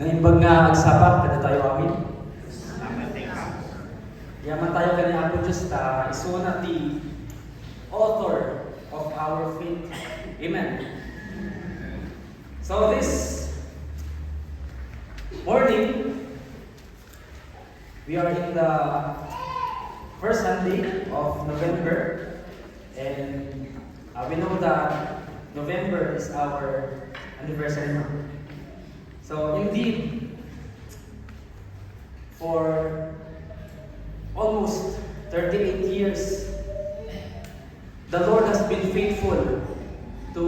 Naimbag nga agsapak, kada tayo amin. Yaman tayo kanya ako Diyos ta, isuna the author of our faith. Amen. So this morning, we are in the first Sunday of November, and we know that November is our anniversary month. So indeed, for almost 38 years, the Lord has been faithful to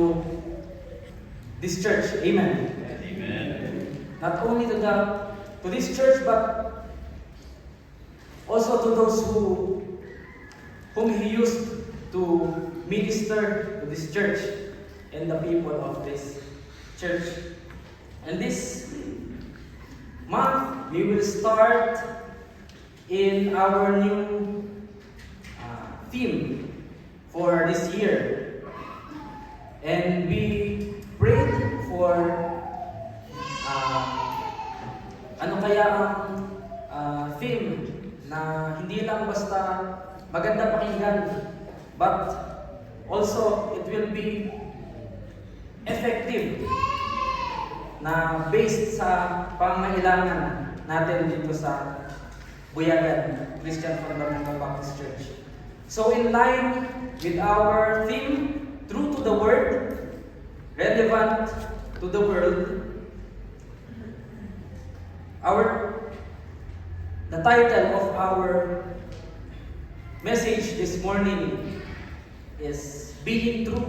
this church. Amen. Amen. Not only to this church, but also to those whom He used to minister to this church and the people of this church. And this month, we will start in our new theme for this year. And we prayed for ano kaya ang theme na hindi lang basta maganda pakinggan, but also it will be effective na based sa pangangailangan natin dito sa Buyagan Christian Fundamental Baptist Church. So in line with our theme, true to the Word, relevant to the world, the title of our message this morning is Being True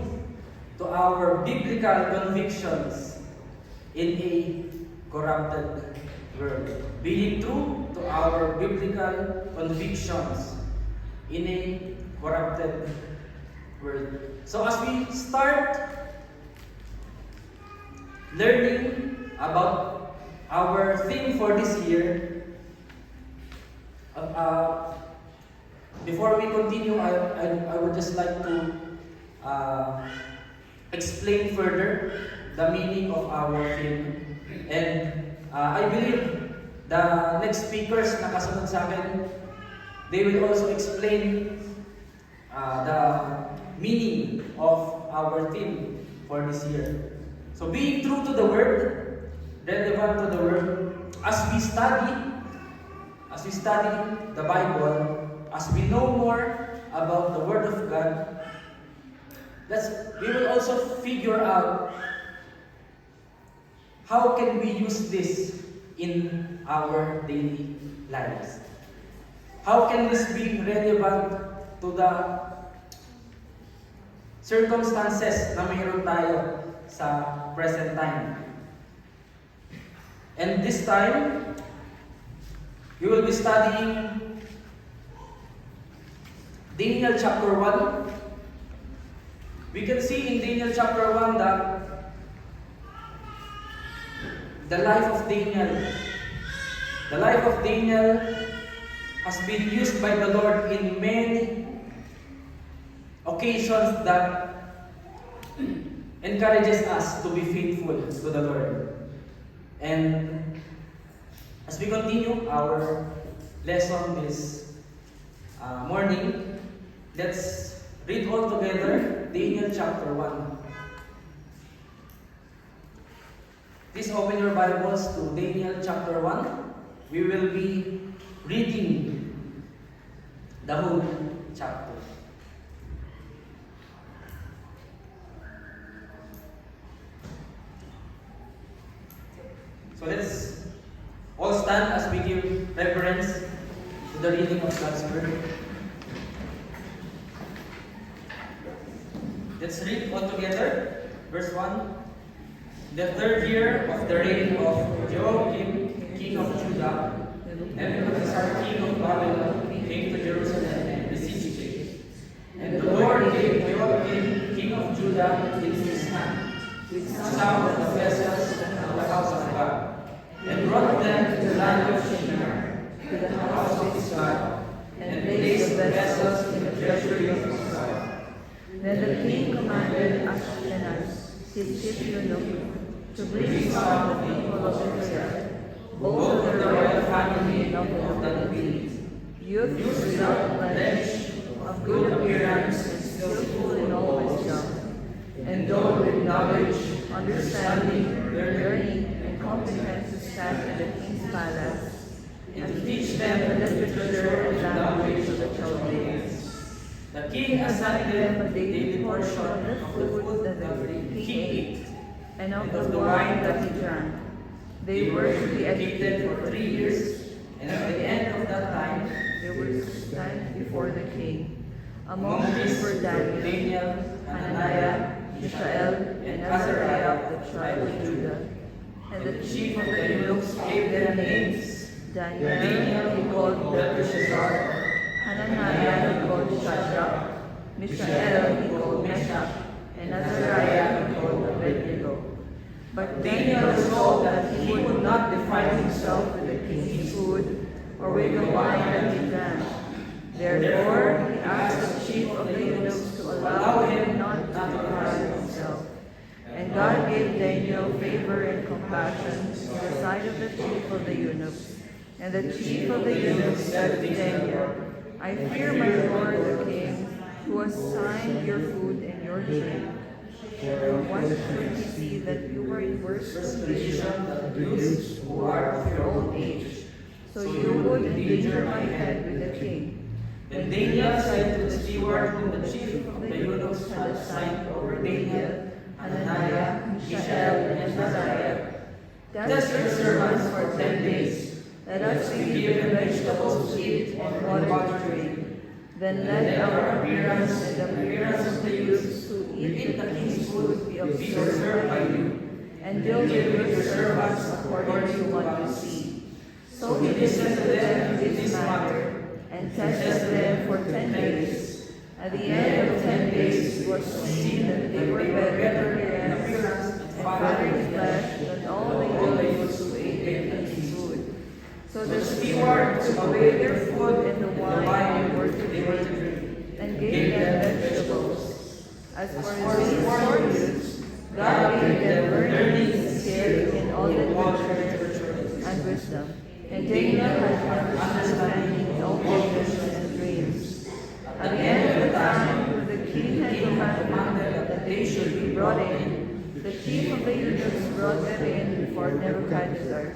to Our Biblical Convictions in a Corrupted World. Being true to our biblical convictions in a corrupted world. So as we start learning about our theme for this year, before we continue, I would just like to explain further the meaning of our theme. And I believe the next speakers na kasunod sa akin, they will also explain the meaning of our theme for this year. So being true to the Word, relevant to the Word, as we study the Bible, as we know more about the Word of God, we will also figure out how can we use this in our daily lives. How can this be relevant to the circumstances na mayroon tayo sa present time? And this time, we will be studying Daniel chapter 1. We can see in Daniel chapter 1 that the life of Daniel has been used by the Lord in many occasions that encourages us to be faithful to the Lord. And as we continue our lesson this morning, let's read all together Daniel chapter 1. Please open your Bibles to Daniel chapter 1. We will be reading the whole chapter. So let's all stand as we give reverence to the reading of God's Word. Let's read all together. Verse 1. The third year of the reign of Jehoiakim, king of Judah, Nebuchadnezzar, king of Babylon, came to Jerusalem and besieged it. And the Lord gave Jehoiakim, king of Judah, into his hand, with some of the vessels of the house of God, and brought them to the land of Shinar, to the house of his God, and placed the vessels in the treasury of his God. Then the king commanded Ashpenaz, his chief eunuch, to bring some of the people of Israel both of the royal family and of the nobility, youth without blemish, of good appearance and skillful in all wisdom, endowed with knowledge, understanding, learning, and competence to stand in the king's palace, and to teach them the literature and language of the Chaldeans. The king assigned them A daily portion of the food that the king ate, and of the wine that he drank. They were to be educated for 3 years, and at the end of that time, they were to stand before the king. Among these were Daniel, Hananiah, Mishael, and Azariah of the tribe of Judah. And the chief of the eunuchs gave their names. Daniel he called Belteshazzar, Hananiah he called Shadrach, Mishael he called Meshach, and Azariah he called Abednego. But Daniel resolved that he would not defile himself with the king's food or with the wine that he drank. Therefore he asked the chief of the eunuchs to allow him not to defile himself. And God gave Daniel favor and compassion in the sight of the chief of the eunuchs. And the chief of the eunuchs said to Daniel, I fear my lord the king, who has signed your food and your drink. For once should he see that you were in worse condition than the youths who are of your own age, so you would endanger my head with the king. Then Daniel said to the steward whom the chief of the eunuchs had assigned over Daniel, Hananiah, Mishael, and Azariah, test your servants for 10 days. let us be given vegetables to eat and water to drink. Then let our appearance and the appearance of the youths who eat the king's food be observed by you, and deal with your servants according to what you see. So he listened to them in this matter, and tested them for 10 days. At the end of 10 days it was seen that they were better in appearance and fatter in flesh than all the youths who ate the king's food. So the steward took away their food and the wine they were to drink, and gave them vegetables. As for these 4 youths, God gave them learning and skill in all literature and wisdom. And Daniel had understanding in all visions and dreams. At the end of the time, when the king had commanded that they should be brought in, the chief of the eunuchs brought them in before Nebuchadnezzar.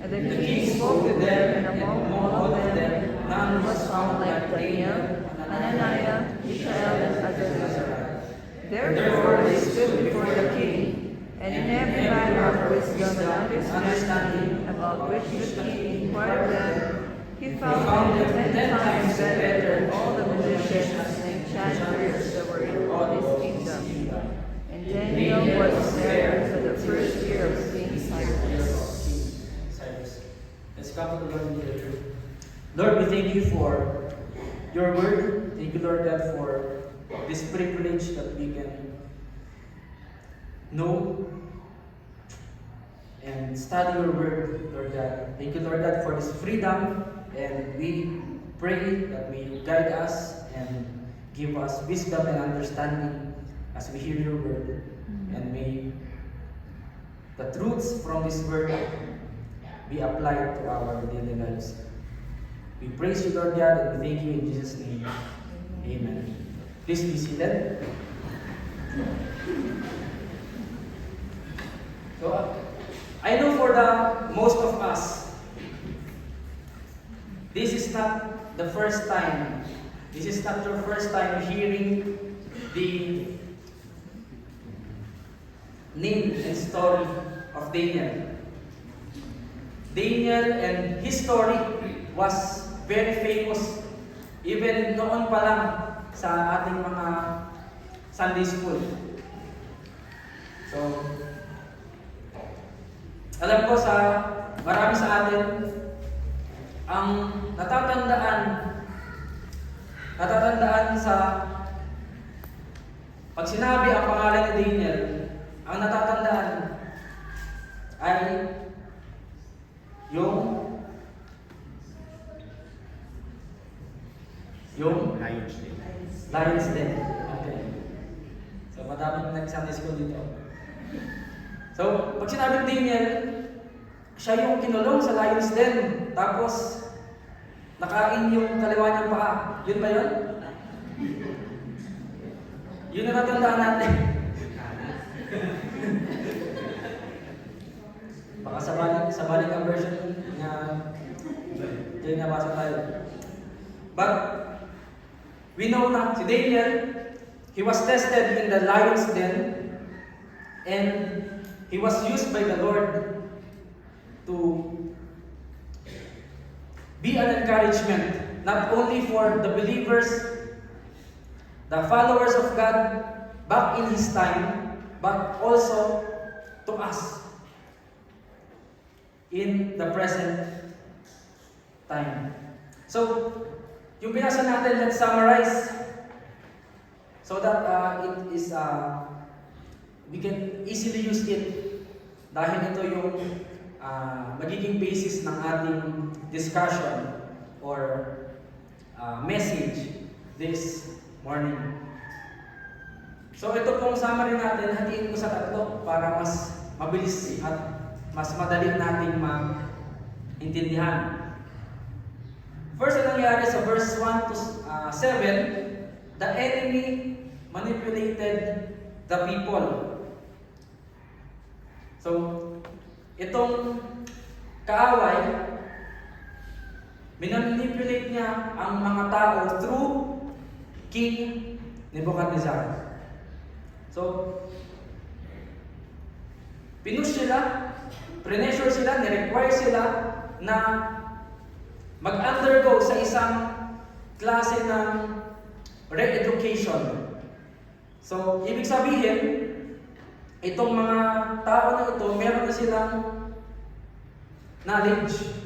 And the king spoke with them, and among all of them none was found like Daniel, Hananiah, Mishael, and Azariah. Therefore they stood before the king, and in every matter of wisdom and understanding about which the king inquired them, he found them 10 times better than all the magicians and enchanters that were in all his kingdom. And Daniel was there for the first year of King Cyrus. Let's come to the Lord in prayer. Lord, we thank you for your word. Thank you, Lord God, for this privilege that we can know and study your word, Lord God. Thank you, Lord God, for this freedom, and we pray that you guide us and give us wisdom and understanding as we hear your word. And may the truths from this word be applied to our daily lives. We praise you, Lord God, and we thank you in Jesus' name. Amen. Please be seated. So, I know for the most of us, this is not the first time. This is not your first time hearing the name and story of Daniel. Daniel and his story was very famous even noon pa lang sa ating mga Sunday school. So, alam ko sa marami sa atin, ang natatandaan sa pag sinabi ang pangalan ni Daniel, ang natatandaan ay yung Lion's Den. Okay. So, madaming nag-Sunday school dito. So, pag sinabing Daniel, siya yung kinulong sa lion's den, tapos nakain yung kaliwa niyang paa. Yun ba yun? Yun na natandaan natin. Baka sabalik ang version na dahil nabasa tayo. But we know na si Daniel, he was tested in the lion's den, and he was used by the Lord to be an encouragement, not only for the believers, the followers of God back in his time, but also to us in the present time. So, yung binasa natin, let's summarize so that we can easily use it dahil ito yung magiging basis ng ating discussion or message this morning. So ito pong summary natin, hatiin ko sa tatlo para mas mabilis at mas madali nating maintindihan. First, ang nangyari sa verse 1 to 7, the enemy manipulated the people. So, itong kaaway, minanipulate niya ang mga tao through King Nebuchadnezzar. So, pinush sila, pressure sila, ni-require sila na mag-undergo sa isang klase ng re-education. So, ibig sabihin, itong mga tao na ito, meron na silang knowledge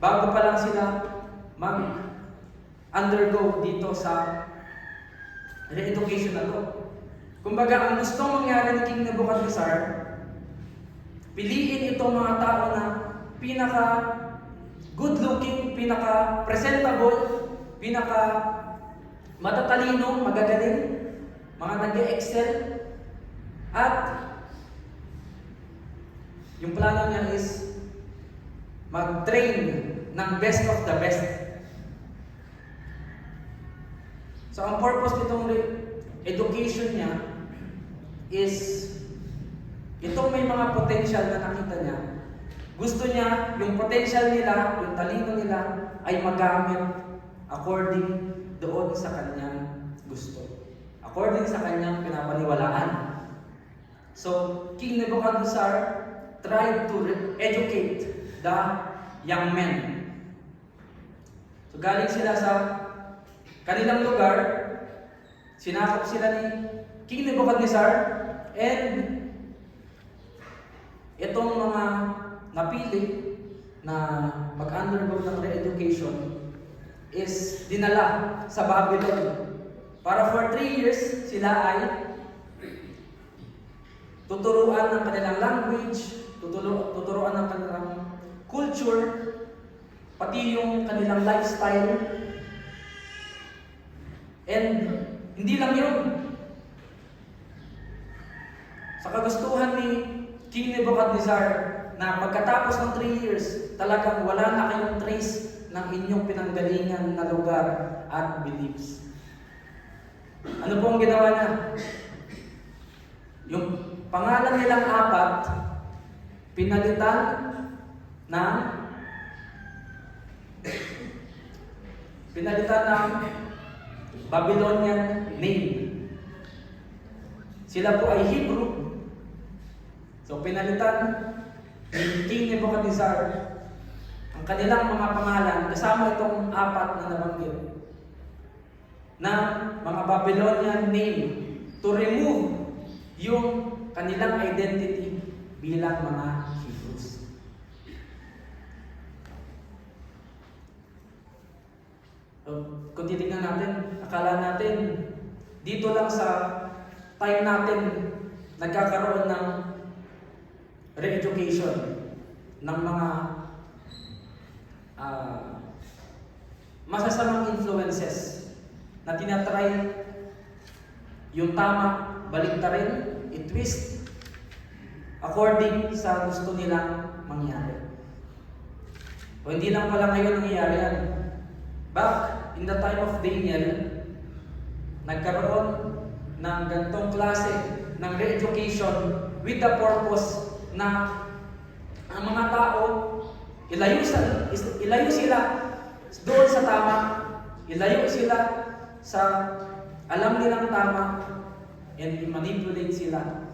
bago pa lang sila mag-undergo dito sa re-education na to. Kumbaga, ang gustong mangyari ni King Nebuchadnezzar, piliin itong mga tao na pinaka good looking, pinaka presentable, pinaka matatalino, magagaling, mga nag-excel, at yung plano niya is mag-train ng best of the best. So ang purpose nitong education niya is itong may mga potential na nakita niya. Gusto niya yung potential nila, yung talino nila ay magamit according doon sa kanyang gusto. According sa kanyang pinapaniwalaan. So, King Nebuchadnezzar tried to educate the young men. So, galing sila sa kanilang lugar, sinakop sila ni King Nebuchadnezzar, and itong mga napili na mag-undergo ng re-education is dinala sa Babylon. Para for 3 years, sila ay tuturuan ng kanilang language, tuturuan ng kanilang culture, pati yung kanilang lifestyle. And hindi lang yun. Sa kagustuhan ni King Nebuchadnezzar na pagkatapos ng 3 years, talagang wala na kayong trace ng inyong pinanggalingan na lugar at beliefs. Ano po ang ginawa niya? Yung pangalan nilang 4, pinalitan ng Babylonian name. Sila po ay Hebrew. So pinalitan ni King Nebuchadnezzar ang kanilang mga pangalan kasama itong 4 na nabanggit ng mga Babylonian name to remove yung kanilang identity bilang mga Hebrews. Kung titignan natin, akala natin dito lang sa time natin nagkakaroon ng re-education ng mga masasamang influences na tinatry yung tama baliktarin, i-twist according sa gusto nilang mangyari. O hindi lang pala ngayon nangyayari yan. Back in the time of Daniel, nagkaroon ng ganitong klase ng re-education with the purpose na ang mga tao ilayo sila doon sa tama, ilayo sila sa alam nilang tama, and i-manipulate sila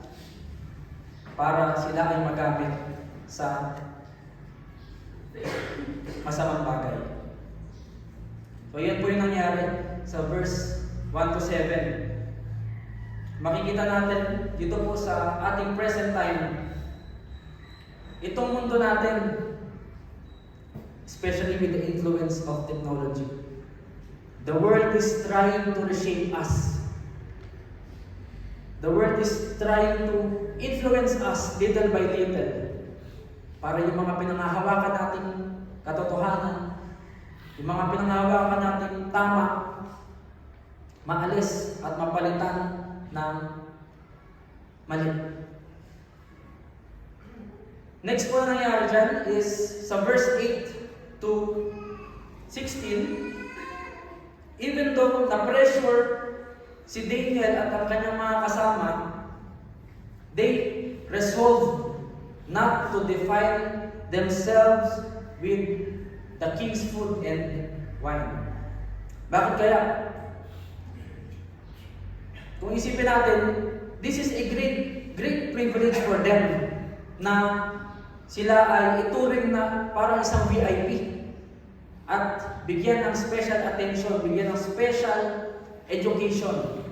para sila ay magamit sa masamang bagay. So yan po yung nangyari sa verse 1 to 7. Makikita natin dito po sa ating present time, itong mundo natin, especially with the influence of technology, the world is trying to reshape us. The world is trying to influence us little by little para yung mga pinanghahawakan nating katotohanan, yung mga pinanghahawakan nating tama, maalis at mapalitan ng mali. Next po na nangyari dyan is sa verse 8 to 16. Even though na-pressure si Daniel at ang kanyang mga kasama, they resolved not to defile themselves with the king's food and wine. Bakit kaya? Kung isipin natin, this is a great privilege for them na sila ay ituring na parang isang VIP at bigyan ng special attention, bigyan ng special education.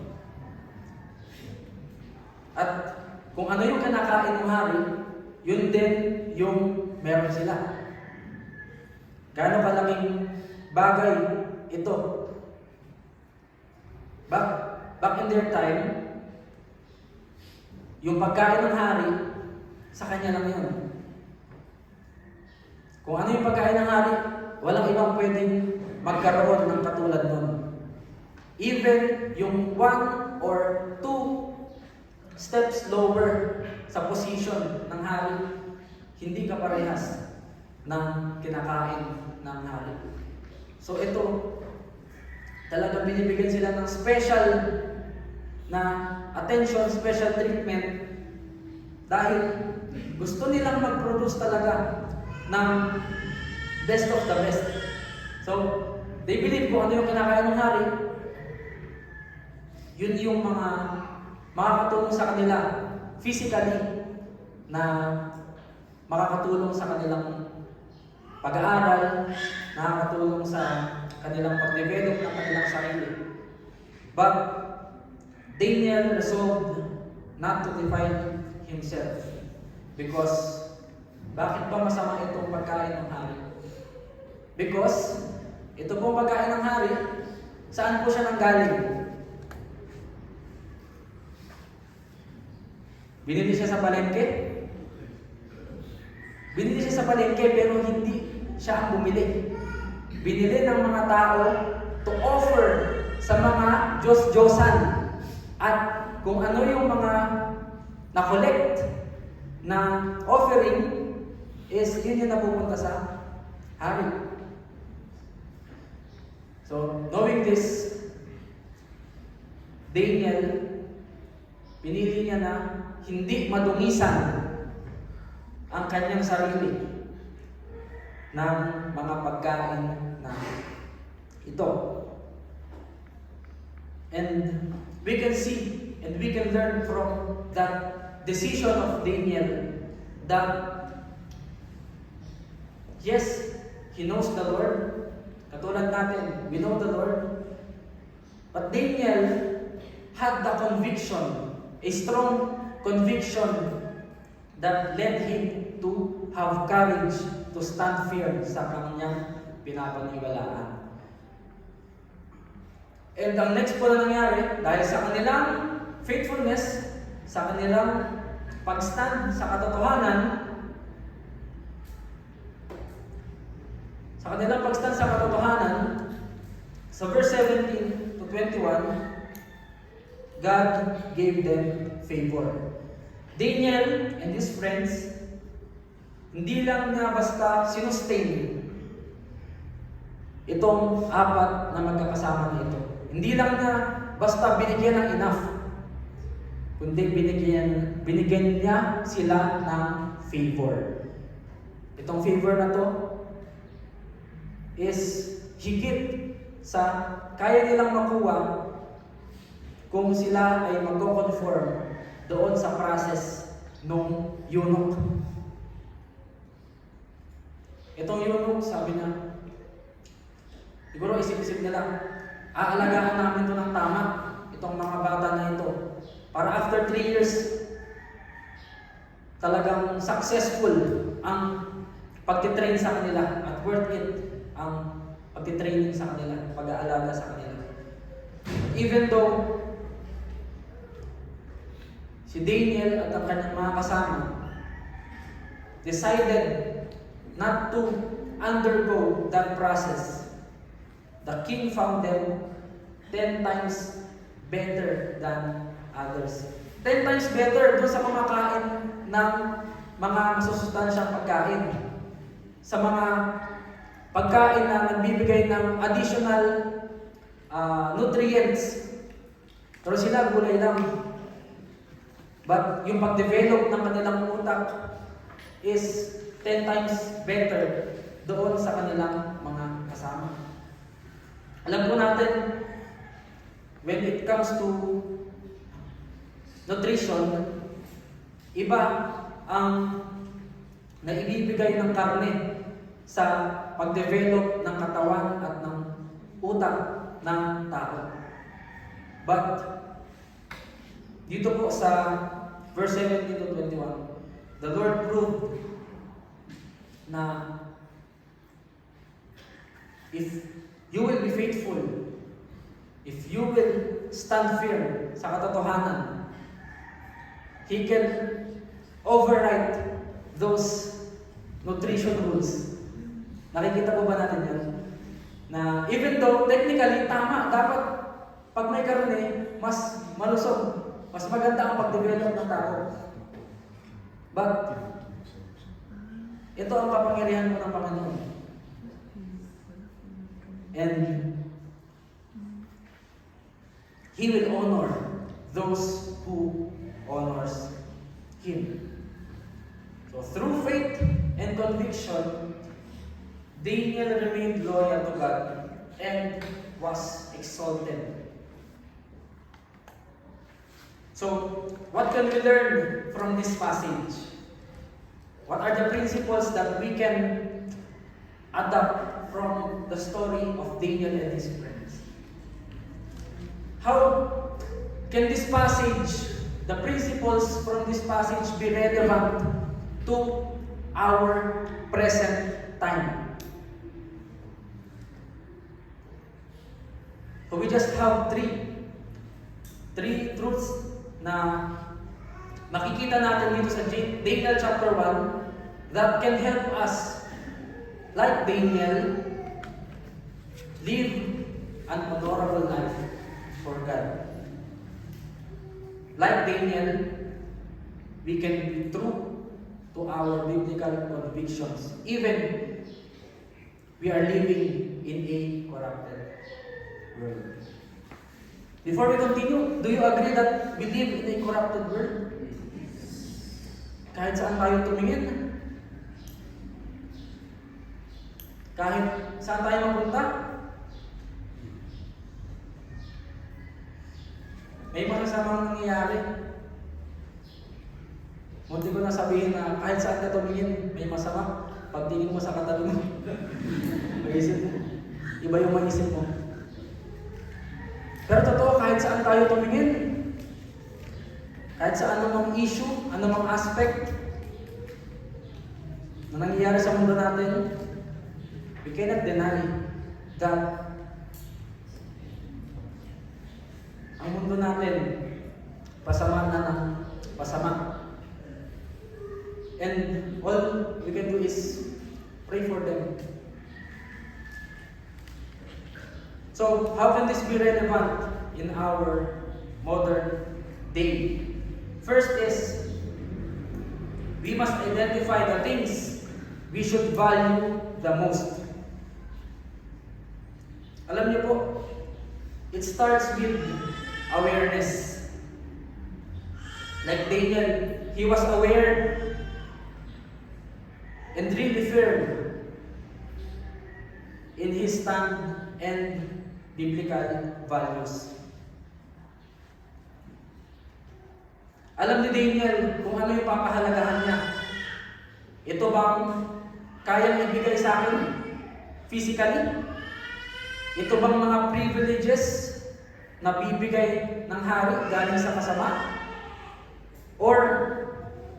At kung ano yung kinakain ng hari, yun din yung meron sila. Gaano kalaking bagay ito. Back in their time, yung pagkain ng hari, sa kanya lang yun. Kung ano yung pagkain ng hari, walang ibang pwedeng magkaroon ng katulad nun. Even yung 1 or 2 steps lower sa position ng hari, hindi ka parehas ng kinakain ng hari. So ito, talagang binibigyan sila ng special na attention, special treatment dahil gusto nilang mag-produce talaga ng best of the best. So, they believe kung ano yung kinakain ng hari, yun yung mga makakatulong sa kanila physically na makakatulong sa kanilang pag-aaral, nakakatulong sa kanilang pag-develop ng kanilang sarili. But Daniel resolved not to defile himself because bakit ba masama itong pagkain ng hari? Because ito pong pagkain ng hari, saan po siya nanggaling? Binili siya sa palengke? Binili siya sa palengke pero hindi siya ang bumili. Binili ng mga tao to offer sa mga Diyos-Diyosan. At kung ano yung mga na-collect na offering is yun yung napupunta sa hari. So, knowing this, Daniel, pinili niya na hindi madungisan ang kanyang sarili ng mga pagkain na ito. And we can see and we can learn from that decision of Daniel that yes, he knows the Lord. Katulad natin, we know the Lord. But Daniel had the conviction, a strong conviction that led him to have courage to stand firm sa kanyang pinapaniwalaan. And ang next po na nangyari, dahil sa kanilang faithfulness, sa kanilang pag-stand sa katotohanan, sa verse 17 to 21, God gave them favor. Daniel and his friends, hindi lang niya basta sinustain itong apat na magkakasama na ito. Hindi lang na basta binigyan ng enough, kundi binigyan niya sila ng favor. Itong favor na to is higit sa kaya nilang makuha kung sila ay magko-conform doon sa process nung eunuch. Itong eunuch, sabi na, siguro isip-isip nila, aalagaan namin ito ng tama, itong mga bata na ito. Para after 3 years, talagang successful ang pagtitrain sa kanila at worth it ang pagtitraining sa kanila, pag-aalaga sa kanila. Even though si Daniel at ang kanyang mga kasama decided not to undergo that process, the king found them 10 times better than others. 10 times better doon sa kumakain ng mga masusustansyang pagkain. Sa mga pagkain na nagbibigay ng additional nutrients. Pero sila gulay lang. But yung pag-develop ng kanilang utak is 10 times better doon sa kanilang mga kasama. Alam po natin, when it comes to nutrition, iba ang naibibigay ng karne sa pag-develop ng katawan at ng utak ng tao. But dito po sa verse 17 to 21, the Lord proved na if you will be faithful, if you will stand firm sa katotohanan, He can override those nutrition rules. Nakikita po ba natin yan? Na even though technically tama, dapat pag may karne, mas malusog, mas maganda ang pag-develop ng tao. But ito ang kapangyarihan po ng Panginoon. And He will honor those who honors Him. So through faith and conviction, Daniel remained loyal to God and was exalted. So, what can we learn from this passage? What are the principles that we can adapt from the story of Daniel and his friends? How can this passage, the principles from this passage, be relevant to our present time? So we just have three truths na makikita natin dito sa Daniel chapter 1 that can help us, like Daniel, live an honorable life for God. Like Daniel, we can be true to our biblical convictions, even we are living in a corrupted world. Before we continue, do you agree that we live in a corrupted world? Kahit saan tayo tumingin, kahit saan tayo mapunta, may masasamang nangyayari. Munti ko na sabihin na kahit saan ka tumingin, may masama. Pagtingin mo sa katabi mo, maisip mo. Iba yung maisip mo. Pero totoo, kahit saan tayo tumingin, kahit sa anumang issue, anumang aspect na nangyayari sa mundo natin, we cannot deny that ang mundo natin pasama na ng pasama. And all we can do is pray for them. So, how can this be relevant in our modern day? First is, we must identify the things we should value the most. Alam niyo po, it starts with awareness. Like Daniel, he was aware and really firm in his stand and biblical values. Alam ni Daniel kung ano yung papahalagahan niya. Ito bang kayang ibigay sa akin physically? Ito bang mga privileges na bibigay ng hari galing sa kasama? Or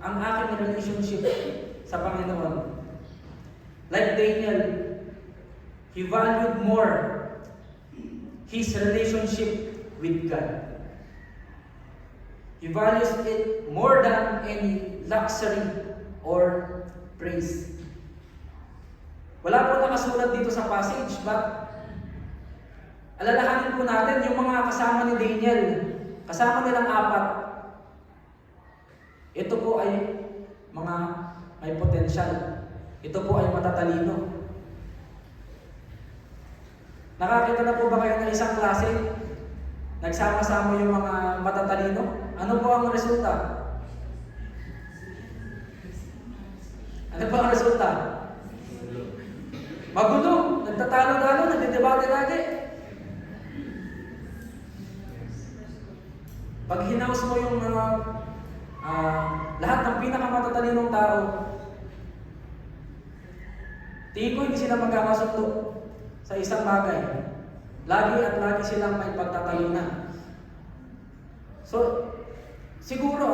ang aking relationship sa Panginoon? Like Daniel, he valued more his relationship with God. He values it more than any luxury or praise. Wala po nakasulat dito sa passage, but alalahanin po natin yung mga kasama ni Daniel, kasama nilang apat. Ito po ay mga may potensyal. Ito po ay matatalino. Nakakita na po ba kayo ng isang klase? Nagsama-sama yung mga matatalino? Ano po ang resulta? Ano po ang resulta? Magulo, nagtatalo-talo, nagdidebate lagi. Pag hinaus mo yung mga lahat ng pinakamatalinong tao, tingin ko hindi sila magkakasundo sa isang bagay. Lagi at lagi silang may pagtatalunan. So, siguro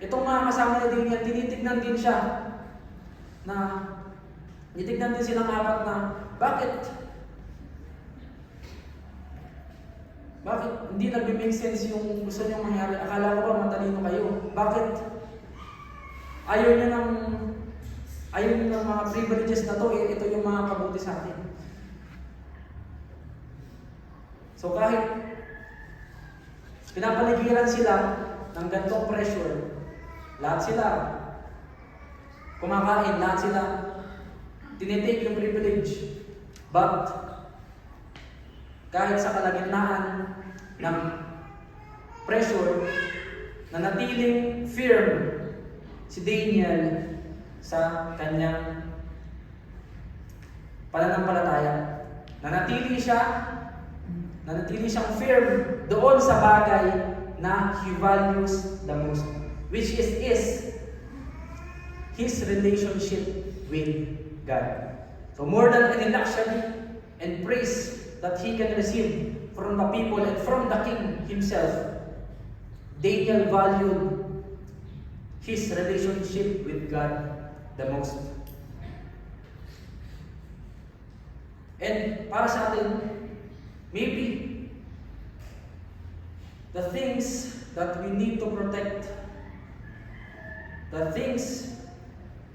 itong mga kasama na din yan, tinitignan din siya na tinitignan din silang apat na bakit hindi nag-make sense yung gusto niyong mangyari? Akala ko ba matalino kayo? Bakit ayaw niyo ng mga privileges na to, ito yung mga kabuti sa atin. So kahit pinapaligiran sila ng ganitong pressure, lahat sila kumakain, lahat sila tinitake yung privilege. But kahit sa kalagitnaan ng pressure, nanatiling firm si Daniel sa kanyang pananampalataya. Nanatili siyang firm doon sa bagay na he values the most, which is his relationship with God. So more than any luxury and praise that he can receive from the people and from the king himself, Daniel valued his relationship with God the most. And para sa atin, maybe the things that we need to protect, the things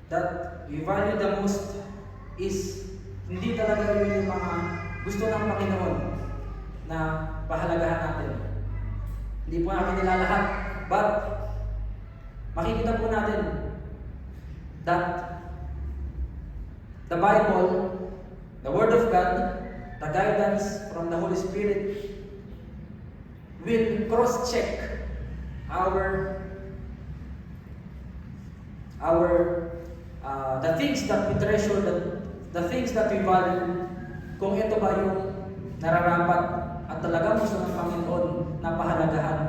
that we value the most is hindi talaga yun yung mga gusto ng Panginoon na pahalagahan natin. Hindi po natin nilalahat, but makikita po natin that the Bible, the Word of God, the guidance from the Holy Spirit will cross-check the things that we treasure, the things that we value, kung ito ba yung nararapat at talagang gusto ng Panginoon na pahalagahan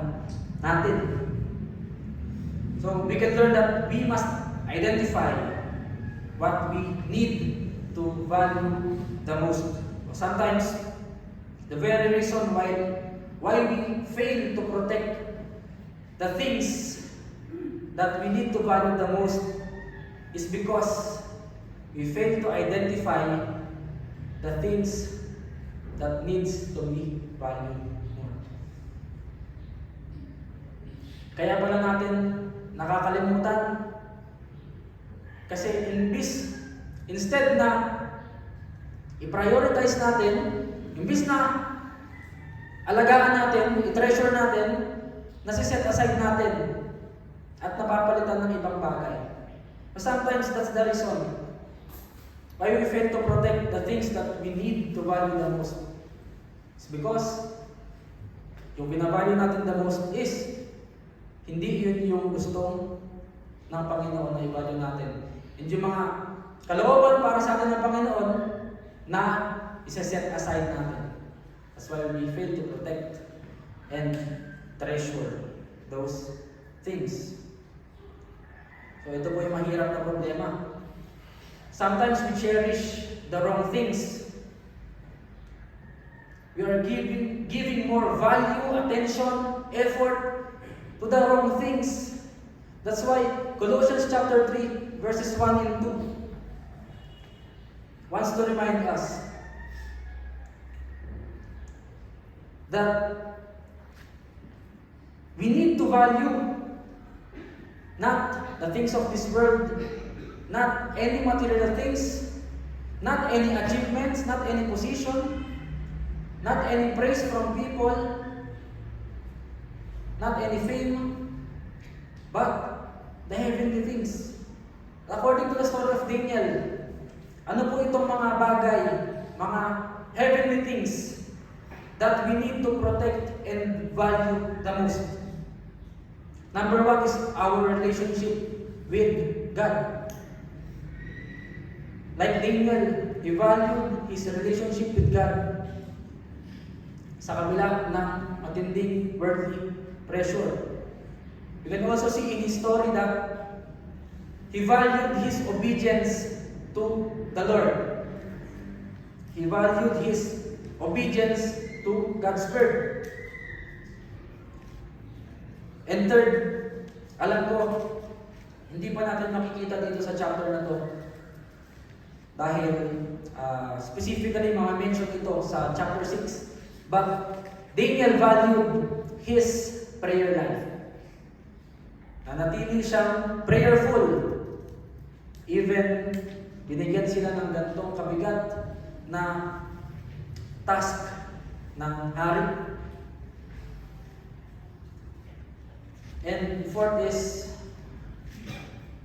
natin. So we can learn that we must identify what we need to value the most. Sometimes the very reason why we fail to protect the things that we need to value the most is because we fail to identify the things that needs to be valued more. Kaya pala natin nakakalimutan kasi instead na i-prioritize natin, imbis na alagaan natin, i-treasure natin, nasi-set aside natin at napapalitan ng ibang bagay. Sometimes that's the reason Why we fail to protect the things that we need to value the most? It's because yung binavalue natin the most is hindi yun yung gustong ng Panginoon na i-value natin. Hindi yung mga kalooban para sa atin ng Panginoon na isa-set aside natin. That's why we fail to protect and treasure those things. So ito po yung mahirap na problema. Sometimes we cherish the wrong things. We are giving more value, attention, effort to the wrong things. That's why Colossians chapter 3 verses 1 and 2 wants to remind us that we need to value not the things of this world, not any material things, not any achievements, not any position, not any praise from people, not any fame, but the heavenly things. According to the story of Daniel, ano po itong mga bagay, mga heavenly things that we need to protect and value the most? Number one is our relationship with God. Like Daniel, he valued his relationship with God sa kabila ng matinding worldly pressure. You can also see in his story that he valued his obedience to the Lord. He valued his obedience to God's word. And third, alam ko, hindi pa natin makikita dito sa chapter na to dahil specifically mga mention ito sa chapter 6. But Daniel valued his prayer life. Nanatili siyang prayerful. Even binigyan sila ng gantong kabigat na task ng hari. And fourth is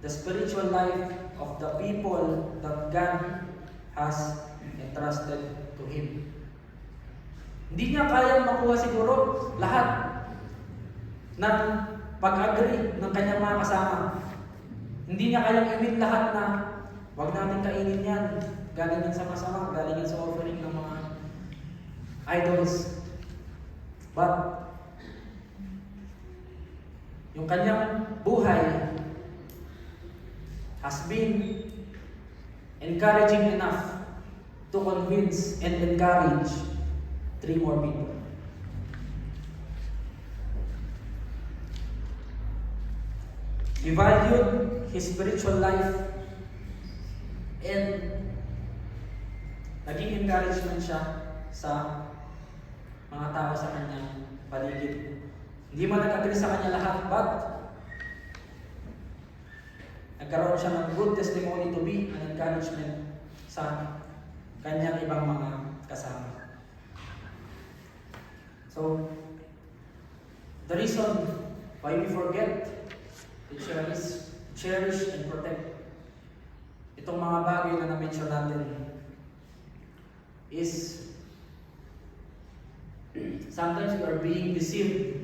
the spiritual life of the people that God has entrusted to him. Hindi niya kayang makuha siguro lahat ng pag-agree ng kanyang mga kasama. Hindi niya kayang i-win lahat na wag natin kainin yan, galing yan sa masama, galing yan sa offering ng mga idols. But yung kanyang buhay has been encouraging enough to convince and encourage 3 more people. He valued his spiritual life and naging encouragement siya sa mga tao sa kanyang paligid. Hindi man nag-agree sa kanya lahat, but nagkaroon siya ng good testimony to be an encouragement sa kanyang ibang mga kasama. So, the reason why we forget to cherish and protect itong mga bagay na na-mention natin is sometimes we are being deceived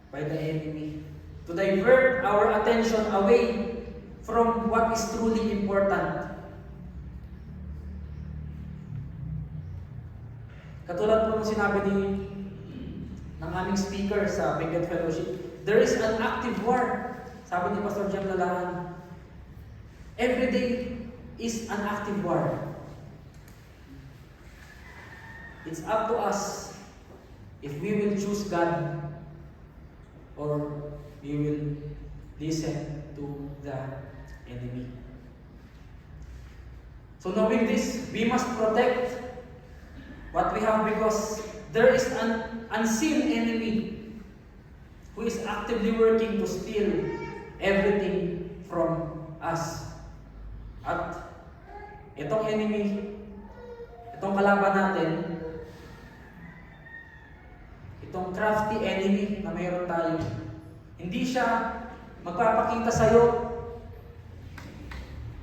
by the enemy to divert our attention away from what is truly important. Katulad po ng sinabi ng aming speaker sa Benguet Fellowship, there is an active war. Sabi ni Pastor Jem Lalaan, every day is an active war. It's up to us if we will choose God or we will listen to the enemy. So knowing this, we must protect what we have because there is an unseen enemy who is actively working to steal everything from us. At itong enemy, itong kalaban natin, itong crafty enemy na mayroon tayo, hindi siya magpapakita sa'yo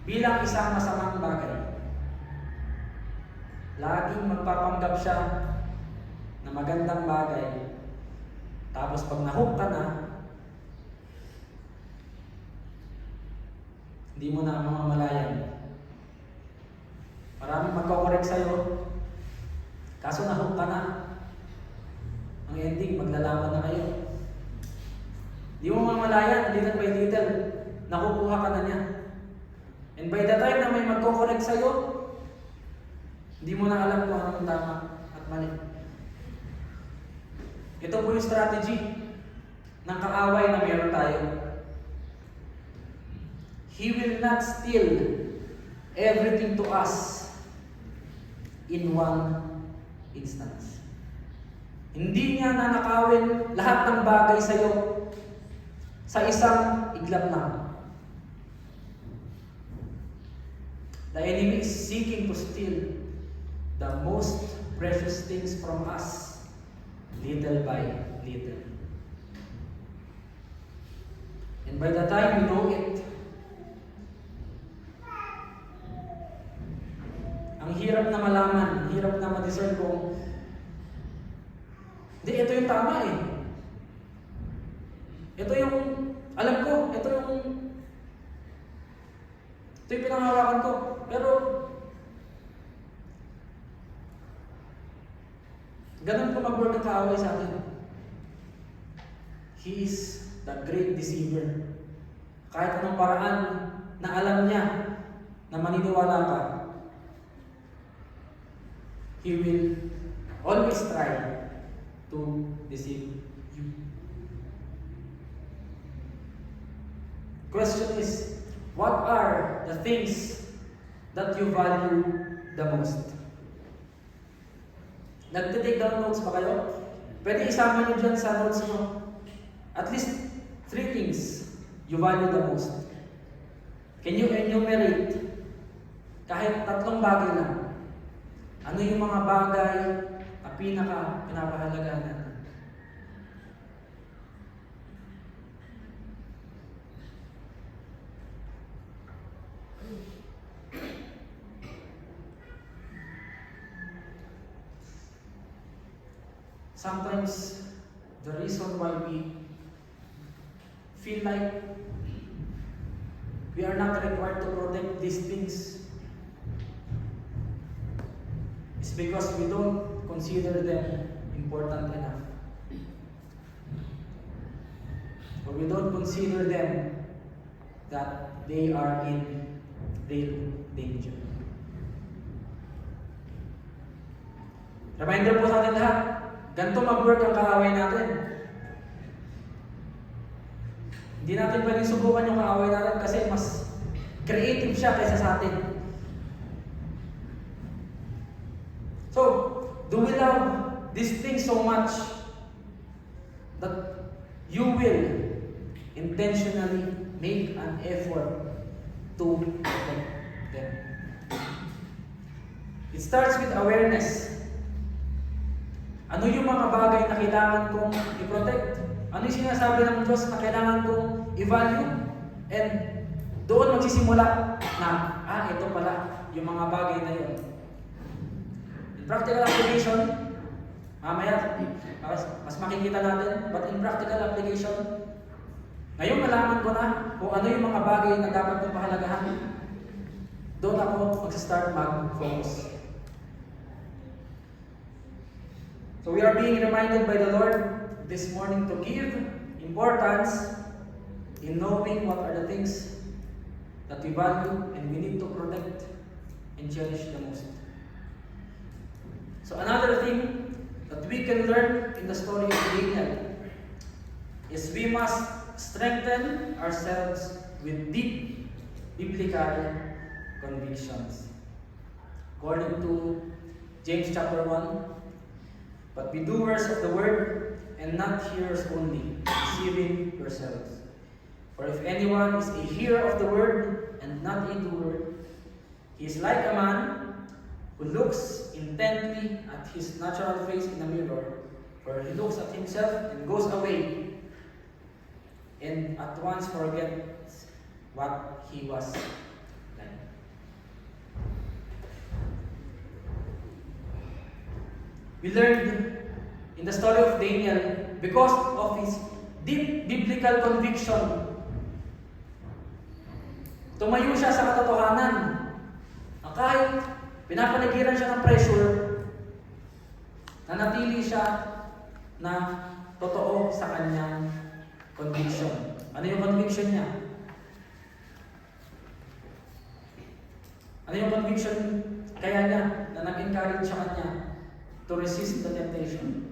bilang isang masamang bagay. Laging magpapanggap siya na magandang bagay. Tapos pag nahook ka na, hindi mo na mamamalayan. Maraming magkakorek sa'yo, kaso nahook ka na. Ang ending, maglalaban na kayo. Hindi mo mamalayan, little by little, nakukuha ka na niya. And by the time na may magkakorek sa'yo, hindi mo na alam kung anong tama at mali. Ito po yung strategy ng kaaway na meron tayo. He will not steal everything to us in one instance. Hindi niya nanakawin lahat ng bagay sa iyo sa isang iglap lang. The enemy is seeking to steal the most precious things from us, little by little. And by the time we know it, ang hirap na malaman, ang hirap na ma-discern kung hindi, ito yung tama eh. Ito yung, alam ko, ito yung pinangawakan ko. Pero, ganun po mag-work ang kaaway sa atin. He is the great deceiver. Kahit anong paraan na alam niya na maniniwala ka, he will always try to deceive you. Question is, what are the things that you value the most? Nagtitake down notes ba kayo? Pwede isama nyo dyan sa notes mo. At least 3 things you value the most. Can you enumerate kahit 3 bagay lang? Ano yung mga bagay na pinapahalagaan natin? Sometimes, the reason why we feel like we are not required to protect these things is because we don't consider them important enough. Or we don't consider them that they are in real danger. Reminder po sa atin lahat, ganito mag-work ang kaaway natin. Hindi natin pwedeng subukan yung kaaway natin kasi mas creative siya kaysa sa atin. So, do we love these things so much that you will intentionally make an effort to protect them? It starts with awareness. Ano yung mga bagay na kailangan kong i-protect? Ano yung sinasabi ng Diyos na kailangan kong i-value? And doon magsisimula na, ito pala, yung mga bagay na yun. In practical application, mamaya, mas makikita natin, but in practical application, ngayon malaman ko na kung ano yung mga bagay na dapat kong pahalagahan. Doon ako mag-start mag-focus. So we are being reminded by the Lord this morning to give importance in knowing what are the things that we value and we need to protect and cherish the most. So another thing that we can learn in the story of Daniel is we must strengthen ourselves with deep biblical convictions. According to James chapter 1, but be doers of the word, and not hearers only, deceiving yourselves. For if anyone is a hearer of the word, and not a doer, he is like a man who looks intently at his natural face in a mirror, for he looks at himself and goes away, and at once forgets what he was like. We learned in the story of Daniel, because of his deep biblical conviction, tumayo siya sa katotohanan. Kahit pinapaligiran siya ng pressure, nanatili siya na totoo sa kanyang conviction. Ano yung conviction niya? Ano yung conviction kaya niya na nag-encourage sa kanya to resist the temptation?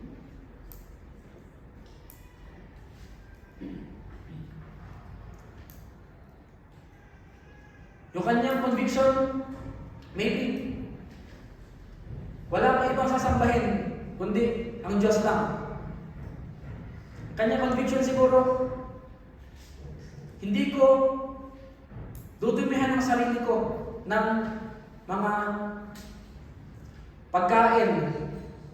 Yung kanyang conviction, maybe, wala pa ibang sasambahin, kundi ang Diyos lang. Kanyang conviction siguro, hindi ko dudumihan ang sarili ko ng mga pagkain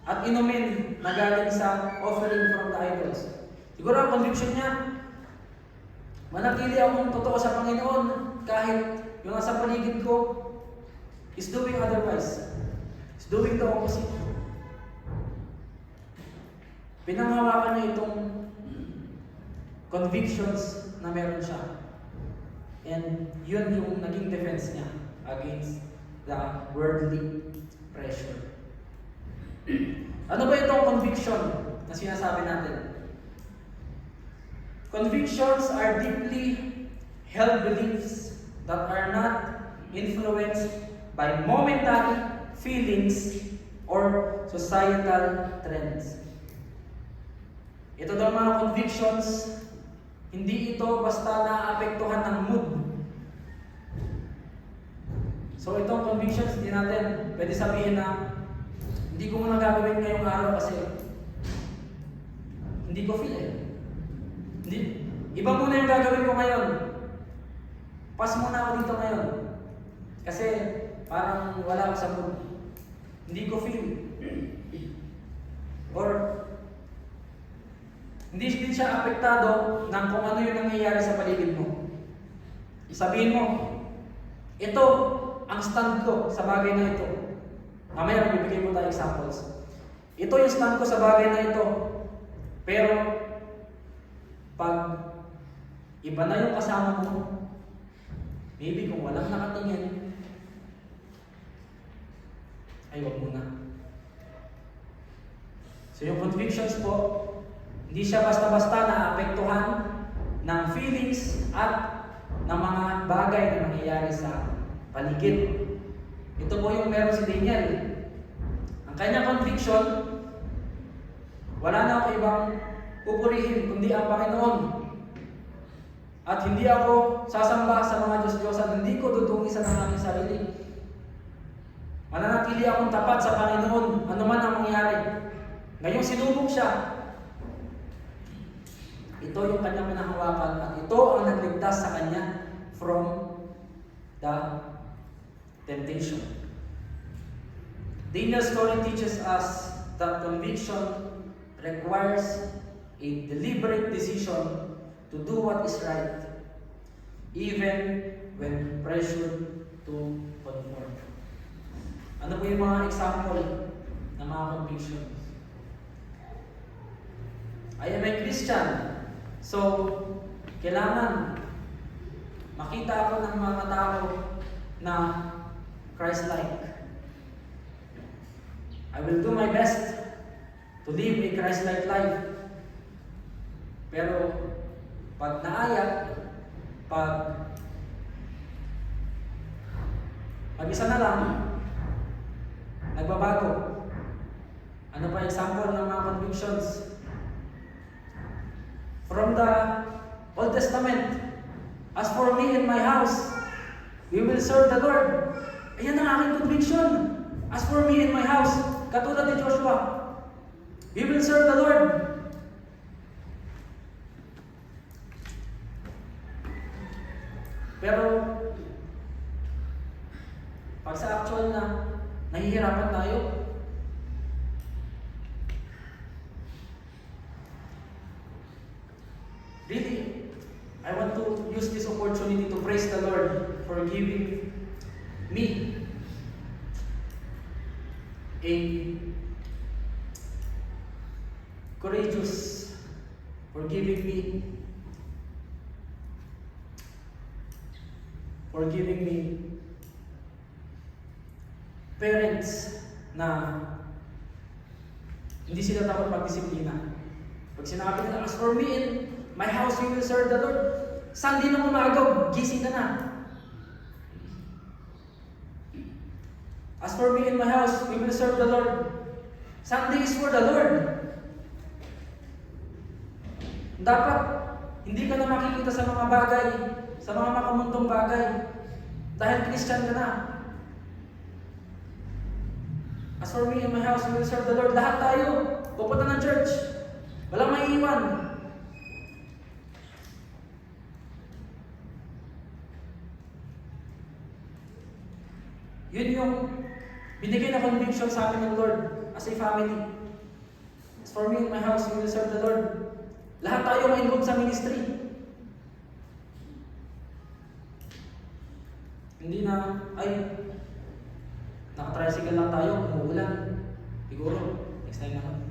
at inumin na galing sa offering from the idols. Siguro ang conviction niya, manatili akong totoo sa Panginoon kahit yung nasa paligid ko is doing otherwise. Is doing the opposite. Pinanghawakan niya itong convictions na meron siya. And yun yung naging defense niya against the worldly pressure. Ano ba itong conviction na sinasabi natin? Convictions are deeply held beliefs that are not influenced by momentary feelings or societal trends. Ito daw mga convictions, hindi ito basta naapektuhan ng mood. So itong convictions, hindi natin pwede sabihin na hindi ko muna gagawin ngayong araw kasi hindi ko feel eh. Iba muna yung gagawin ko ngayon. Pass muna ako dito ngayon. Kasi parang wala ako sa mood. Hindi ko feel. Or hindi din siya apektado ng kung ano yung nangyayari sa paligid mo. Sabihin mo, ito ang stand ko sa bagay na ito. Mamaya magbibigay mo tayo examples. Ito yung stand ko sa bagay na ito. Pero pag iba na yung kasama mo, maybe kung walang nakatingin, ay wag muna. So yung convictions po, hindi siya basta-basta naapektuhan ng feelings at ng mga bagay na nangyayari sa paligid. Ito po yung meron si Daniel. Ang kanyang conviction, wala na ako ibang pupurihin kundi ang Panginoon. At hindi ako sasamba sa mga Diyos-Diyosan, hindi ko dudungi sa aking sarili. Mananatili akong tapat sa Panginoon, ano man ang mangyari. Ngayong sinubok siya, ito yung kanyang pinanghawakan at ito ang nagligtas sa kanya from the temptation. Daniel's story teaches us that conviction requires a deliberate decision to do what is right, even when pressured to conform. Ano po yung mga example ng mga convictions? I am a Christian, so kailangan makita ako ng mga tao na Christ-like. I will do my best to live a Christ-like life. Pero pag naaya, pag mag-isa na lang, nagbabago. Ano pa example ng mga convictions? From the Old Testament, as for me and my house, we will serve the Lord. Ayan ang aking conviction. As for me and my house, katulad ni Joshua, we will serve the Lord. Pero, pag sa actual na, nahihirapan tayo. Really, I want to use this opportunity to praise the Lord for giving me a courageous for giving me parents na hindi sila takot magdisiplina. Pag sinabi nila, as for me and my house, we will serve the Lord. Sunday na umagaw, gising ka na. As for me and my house, we will serve the Lord. Sunday is for the Lord. Dapat, hindi ka na makikita sa mga bagay, sa mga makamuntong bagay. Dahil Christian ka na. As for me and my house, we will serve the Lord. Lahat tayo, pupunta ng church. Walang maiiwan. Yun yung binigay na conviction sa akin ng Lord as a family. As for me and my house, we will serve the Lord. Lahat tayo ma-involve sa ministry. Hindi na, naka-tricycle lang tayo, umuulan. Siguro, next time na.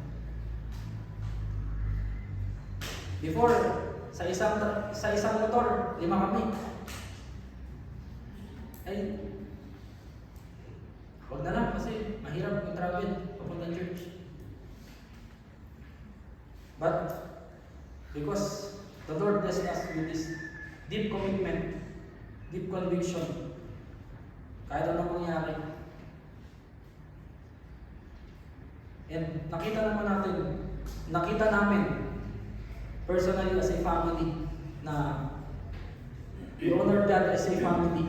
Before, sa isang motor, 5 kami. Huwag na lang kasi mahirap mag-travel papunta church. But, because the Lord blessed us with this deep commitment, deep conviction, kahit anong mangyari. And nakita namin personally as a family na we honor that as a family.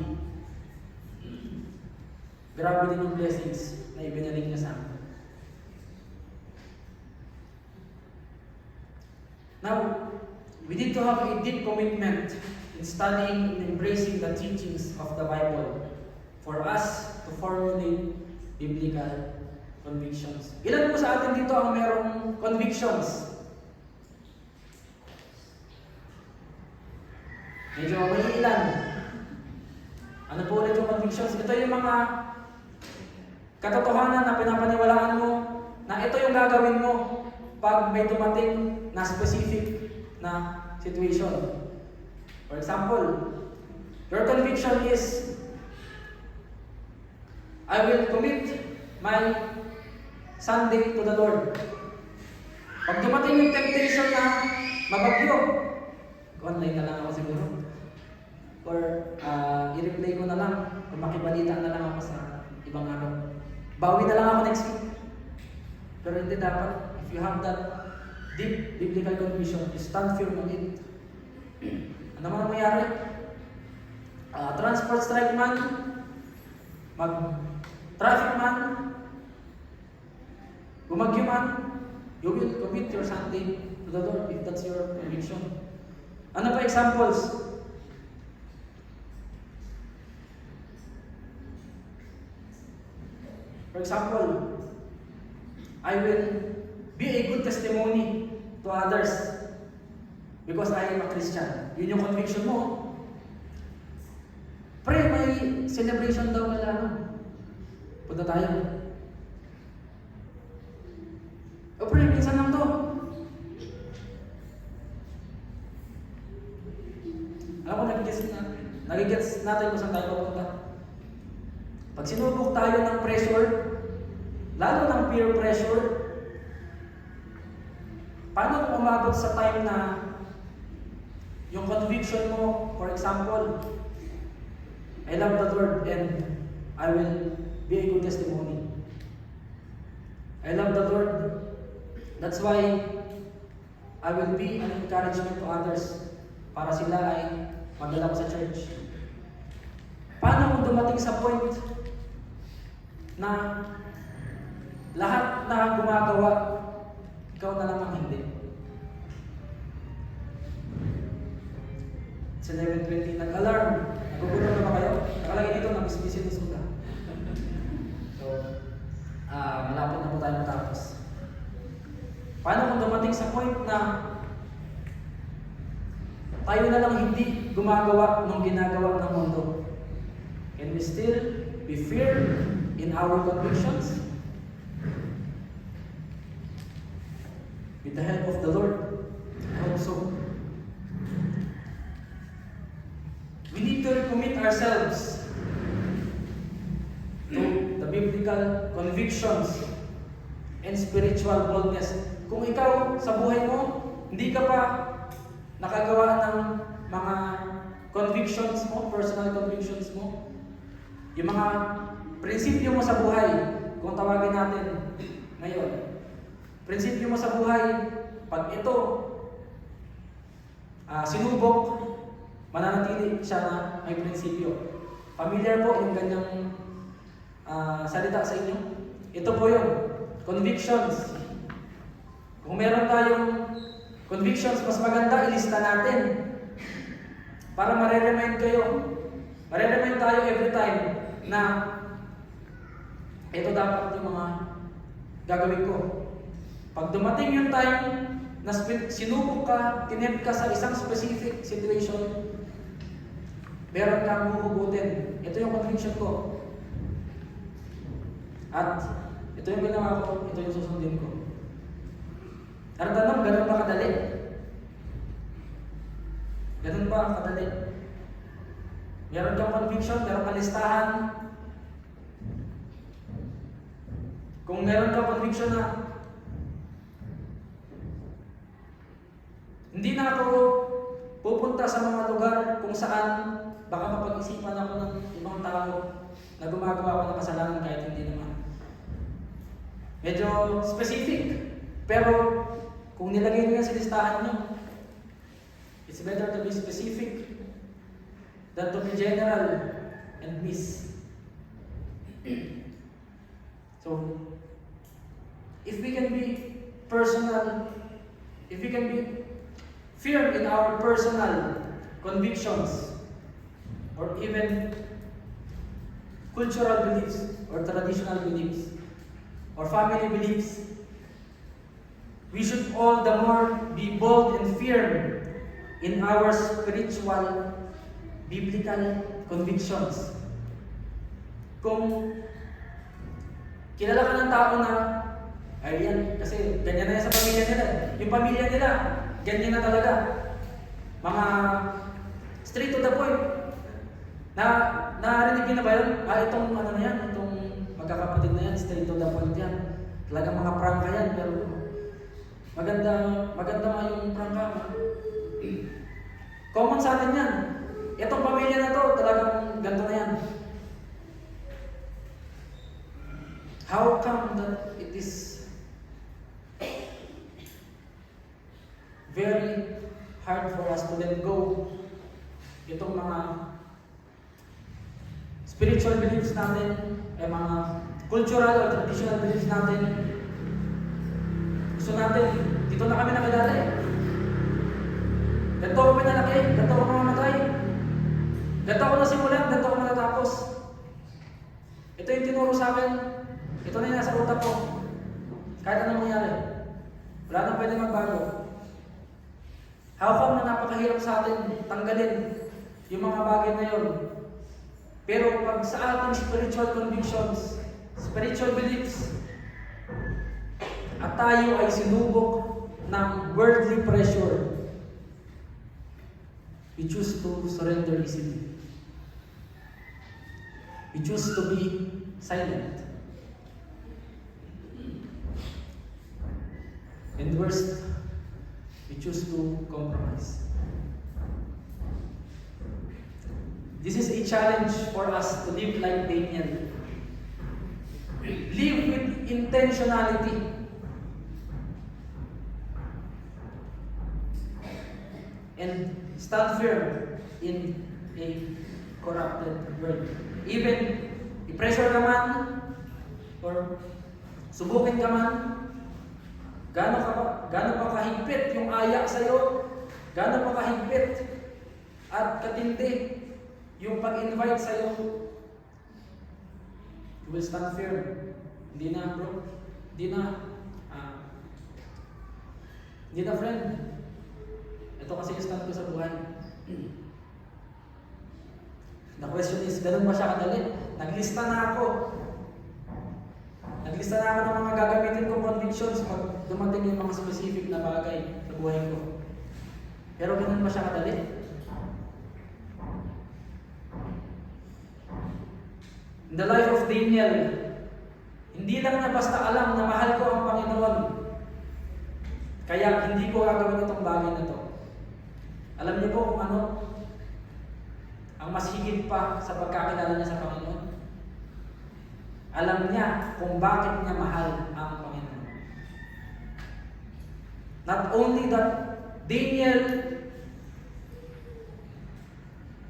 Grabe din yung blessings na ibinaling niya sa amin. Now, we need to have a deep commitment in studying and embracing the teachings of the Bible for us to formulate biblical convictions. Ilan po sa atin dito ang merong convictions? Medyo may ilan. Ano po ulit yung convictions? Ito yung mga katotohanan na pinapaniwalaan mo na ito yung gagawin mo pag may dumating na specific na situation. For example, your conviction is, I will commit my Sunday to the Lord. Pag dumating yung temptation na mabagyo, online na lang ako siguro. Or i-replay ko na lang, or makibalita na lang ako sa ibang araw. Bawi na lang ako next week. Pero hindi dapat, if you have that deep biblical conviction, you stand firm on it. Ano man mangyari? Transport strike man, traffic man, bumagyo man, you will commit your Sunday to the Lord if that's your conviction. Ano pa examples? For example, I will be a good testimony to others because I am a Christian. Yun yung conviction mo. Pre, may celebration daw wala. Punta tayo. O pre, minsan lang to. Alam ko, nagigets natin kung saan tayo papunta. Pag sinubok tayo ng pressure, lalo ng peer pressure, paano kung umabot sa time na yung conviction mo, for example, I love the Lord and I will be a good testimony. I love the Lord. That's why I will be an encouragement to others para sila ay magdala ko sa church. Paano kung dumating sa point na lahat na gumagawa, ikaw na lang ang hindi? It's 11:20, nag-alarm. Nagugulo na ba kayo? Nakalagay dito, nabisbisin suda. So, malapit na po tayo matapos. Paano kung dumating sa point na tayo na lang hindi gumagawa ng ginagawa ng mundo? Can we still be firm in our convictions? With With the help of the Lord. I hope so. We need to recommit ourselves to the biblical convictions and spiritual boldness. Kung ikaw sa buhay mo, hindi ka pa nakagawa ng mga convictions mo, personal convictions mo, yung mga prinsipyo mo sa buhay, kung tawagin natin ngayon, prinsipyo mo sa buhay, pag ito sinubok, mananatili siya na may prinsipyo. Familiar po yung ganyang salita sa inyo? Ito po yung convictions. Kung meron tayong convictions, mas maganda ilista natin para mareremind kayo. Mareremind tayo every time na ito dapat yung mga gagawin ko. Pag dumating yung time na sinubok ka, tinip ka sa isang specific situation, meron kang huhugutin. Ito yung conviction ko. At ito yung ginawa ko, ito yung susundin ko. Ang tanong, ganun ba kadali? Ganun ba kadali? Meron kang conviction, meron kang listahan. Kung meron kang conviction na hindi na ako pupunta sa mga lugar kung saan baka mapag-isipan ako ng ibang tao na gumagawa ako ng kasalanan kahit hindi naman. Medyo specific. Pero kung nilagay nyo yan sa listahan nyo, it's better to be specific than to be general and miss. So, if we can be personal, if we can be firm in our personal convictions, or even cultural beliefs, or traditional beliefs, or family beliefs, we should all the more be bold and firm in our spiritual, biblical convictions. Kung kilala ka ng tao na, ay yan, kasi ganyan na yan sa pamilya nila. Yung pamilya nila, ganyan na talaga. Mga straight to the point. Narinig niyo na ba yun? Itong ano na yan, itong magkakapatid na yan, straight to the point yan. Talagang mga prangka yan, pero maganda nga yung prangka. Common sa atin yan. Itong pamilya na to, talagang ganito na yan. How come that it is very hard for us to let go itong mga spiritual beliefs natin, mga cultural or traditional beliefs natin? Gusto natin, dito na kami nakilala eh. Ganito ako pinalaki, ganito ako mamamatay. Ganito ako nasimulan, ganito ako matatapos. Ito yung tinuro sa akin. Ito na yung nasa utak ko. Kahit anong mangyari. Wala nang pwede magbago. How come na napakahirap sa atin tanggalin yung mga bagay na yun? Pero pag sa ating spiritual convictions, spiritual beliefs, at tayo ay sinubok ng worldly pressure, we choose to surrender easily. We choose to be silent. And worst, we choose to compromise. This is a challenge for us to live like Daniel. Live with intentionality. And stand firm in a corrupted world. Even i-pressure ka man, or subukin ka man, gaano pa kahigpit yung aya sa'yo, gaano pa kahigpit at katindi yung pag-invite sa'yo, you will stand firm. Hindi na bro, hindi na friend. Ito kasi yung stand ko sa buhay. The question is, ganun ba siya kadali? Naglista na ako Naglista na ako ng mga gagamitin kong convictions pag dumating yung mga specific na bagay sa buhay ko. Pero ganun ba siya kadali? In the life of Daniel, hindi lang niya basta alam na mahal ko ang Panginoon, kaya hindi ko gagawin itong bagay na to. Alam niyo po kung ano ang mas higit pa sa pagkakilala niya sa Panginoon? Alam niya kung bakit niya mahal ang Panginoon. Not only that, Daniel,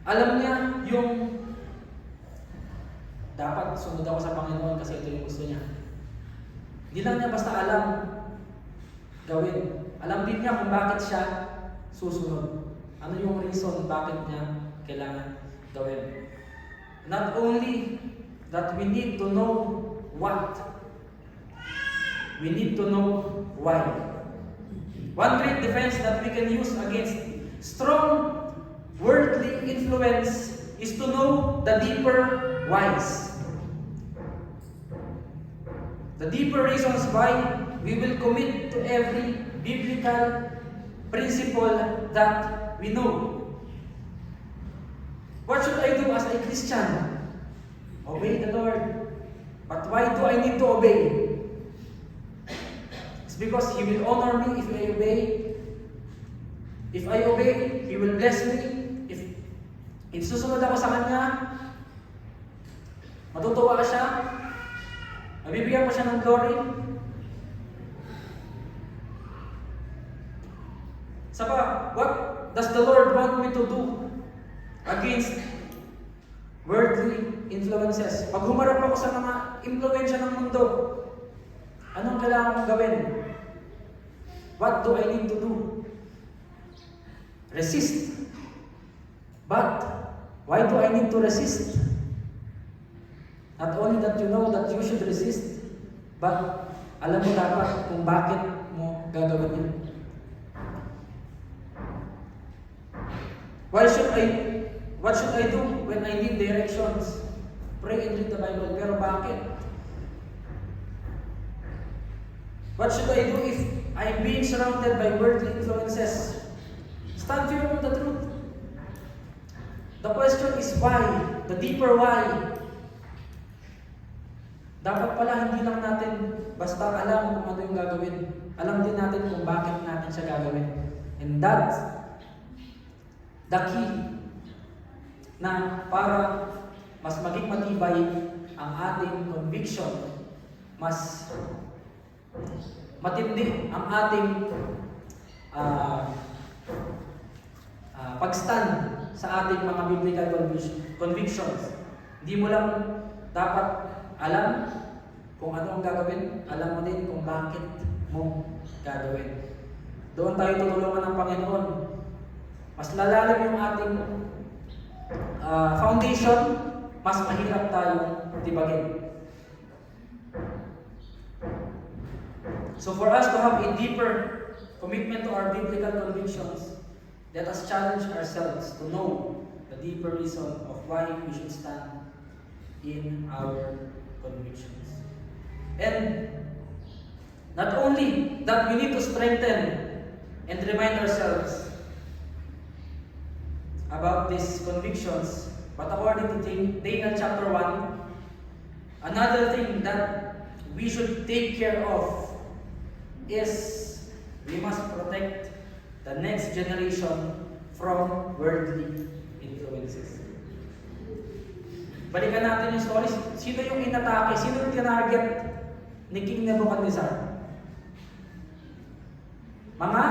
alam niya yung dapat sumunod ako sa Panginoon kasi ito yung gusto niya. Hindi lang niya basta alam gawin. Alam din niya kung bakit siya susunod. Ano yung reason bakit niya kailangan gawin. Not only that we need to know what, we need to know why. One great defense that we can use against strong worldly influence is to know the deeper whys. The deeper reasons why we will commit to every biblical principle that we know. What should I do as a Christian? Obey the Lord. But why do I need to obey? It's because He will honor me if I obey. If I obey, He will bless me. If susunod ako sa Kanya, matutuwa siya, mabibigyan ko siya ng glory. Saka, what does the Lord want me to do against worldly influences? Pag humarap ako sa mga impluensya ng mundo, anong kailangan kong gawin? What do I need to do? Resist. But, why do I need to resist? Not only that you know that you should resist, but alam mo dapat kung bakit mo gagawin yun. What should I do when I need directions? Pray and read the Bible. Pero bakit? What should I do if I'm being surrounded by worldly influences? Stand firm on the truth. The question is why? The deeper why. Dapat pala hindi lang natin basta alam kung ano yung gagawin. Alam din natin kung bakit natin siya gagawin. And that's the key na para mas maging matibay ang ating conviction, mas matindi ang ating pag-stand sa ating mga biblical convictions. Hindi mo lang dapat alam kung ano ang gagawin, alam mo din kung bakit mo gagawin. Doon tayo tutulungan ng Panginoon. Mas lalalim yung ating foundation, mas mahirap tayong tibagin. So for us to have a deeper commitment to our biblical convictions, let us challenge ourselves to know the deeper reason of why we should stand in our convictions. And not only that we need to strengthen and remind ourselves about these convictions, but according to Daniel chapter 1, another thing that we should take care of is we must protect the next generation from worldly influences. Balikan natin yung stories. Sino yung inatake? Sino yung tinarget ni King Nebuchadnezzar? Mga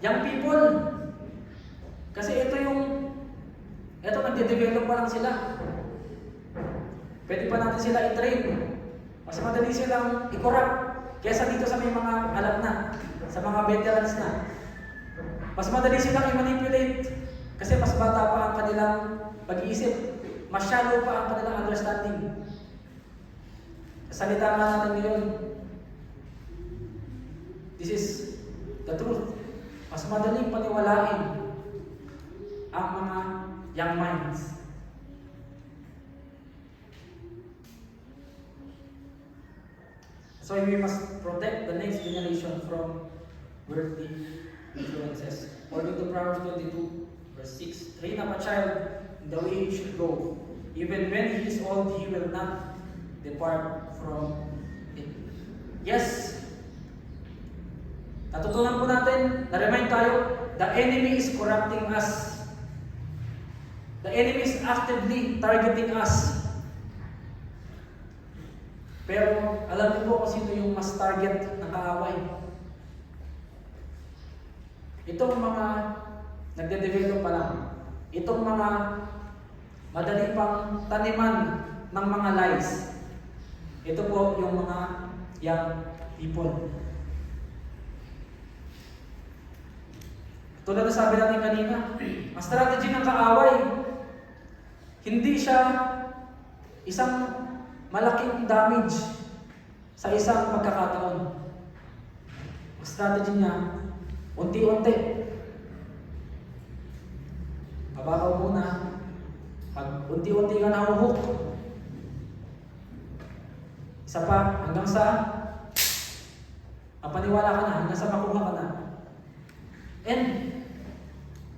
young people. Kasi ito nagde-develop pa lang sila. Pwede pa natin sila i-train. Mas madali silang i-corrupt kaysa dito sa may mga alam na, sa mga veterans na. Mas madali silang i-manipulate kasi mas bata pa ang kanilang pag-iisip. Mas shallow pa ang kanilang understanding. Salita nga natin ngayon, this is the truth. Mas madaling paniwalain ang mga young minds. So we must protect the next generation from worldly influences. According to Proverbs 22, verse 6, train up a child in the way he should go. Even when he is old, he will not depart from it. Yes, natutunan po natin, na-remind tayo, the enemy is corrupting us. The enemy is actively targeting us. Pero alam niyo po kung sino yung mas target ng kaaway. Itong mga nagde-develop pa lang. Itong mga madali pang taniman ng mga lies. Ito po yung mga young people. Tulad na sabi natin kanina, ang strategy ng kaaway, hindi siya isang malaking damage sa isang pagkakataon. Ang strategy niya, unti-unti. Mababaw muna. Pag unti-unti ka nahuhook. Isa pa, hanggang sa mapaniwala ka na, hanggang sa makuha ka na. And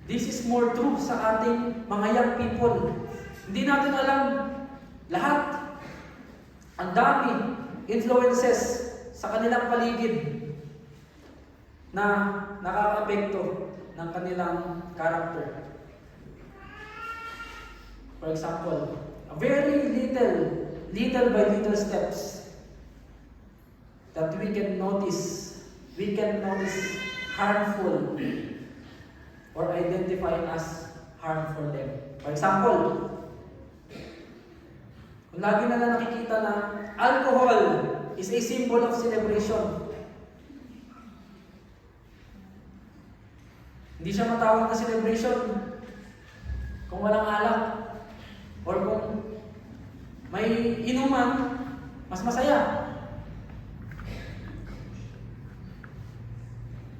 this is more true sa ating mga young people. Hindi natin alam lahat. Ang dami influences sa kanilang paligid na nakaka-apekto ng kanilang character. For example, a very little by little steps that we can notice harmful or identify as harm for them. For example, kung lagi na nakikita na alcohol is a symbol of celebration. Hindi siya matawag na celebration kung walang alak or kung may inuman, mas masaya.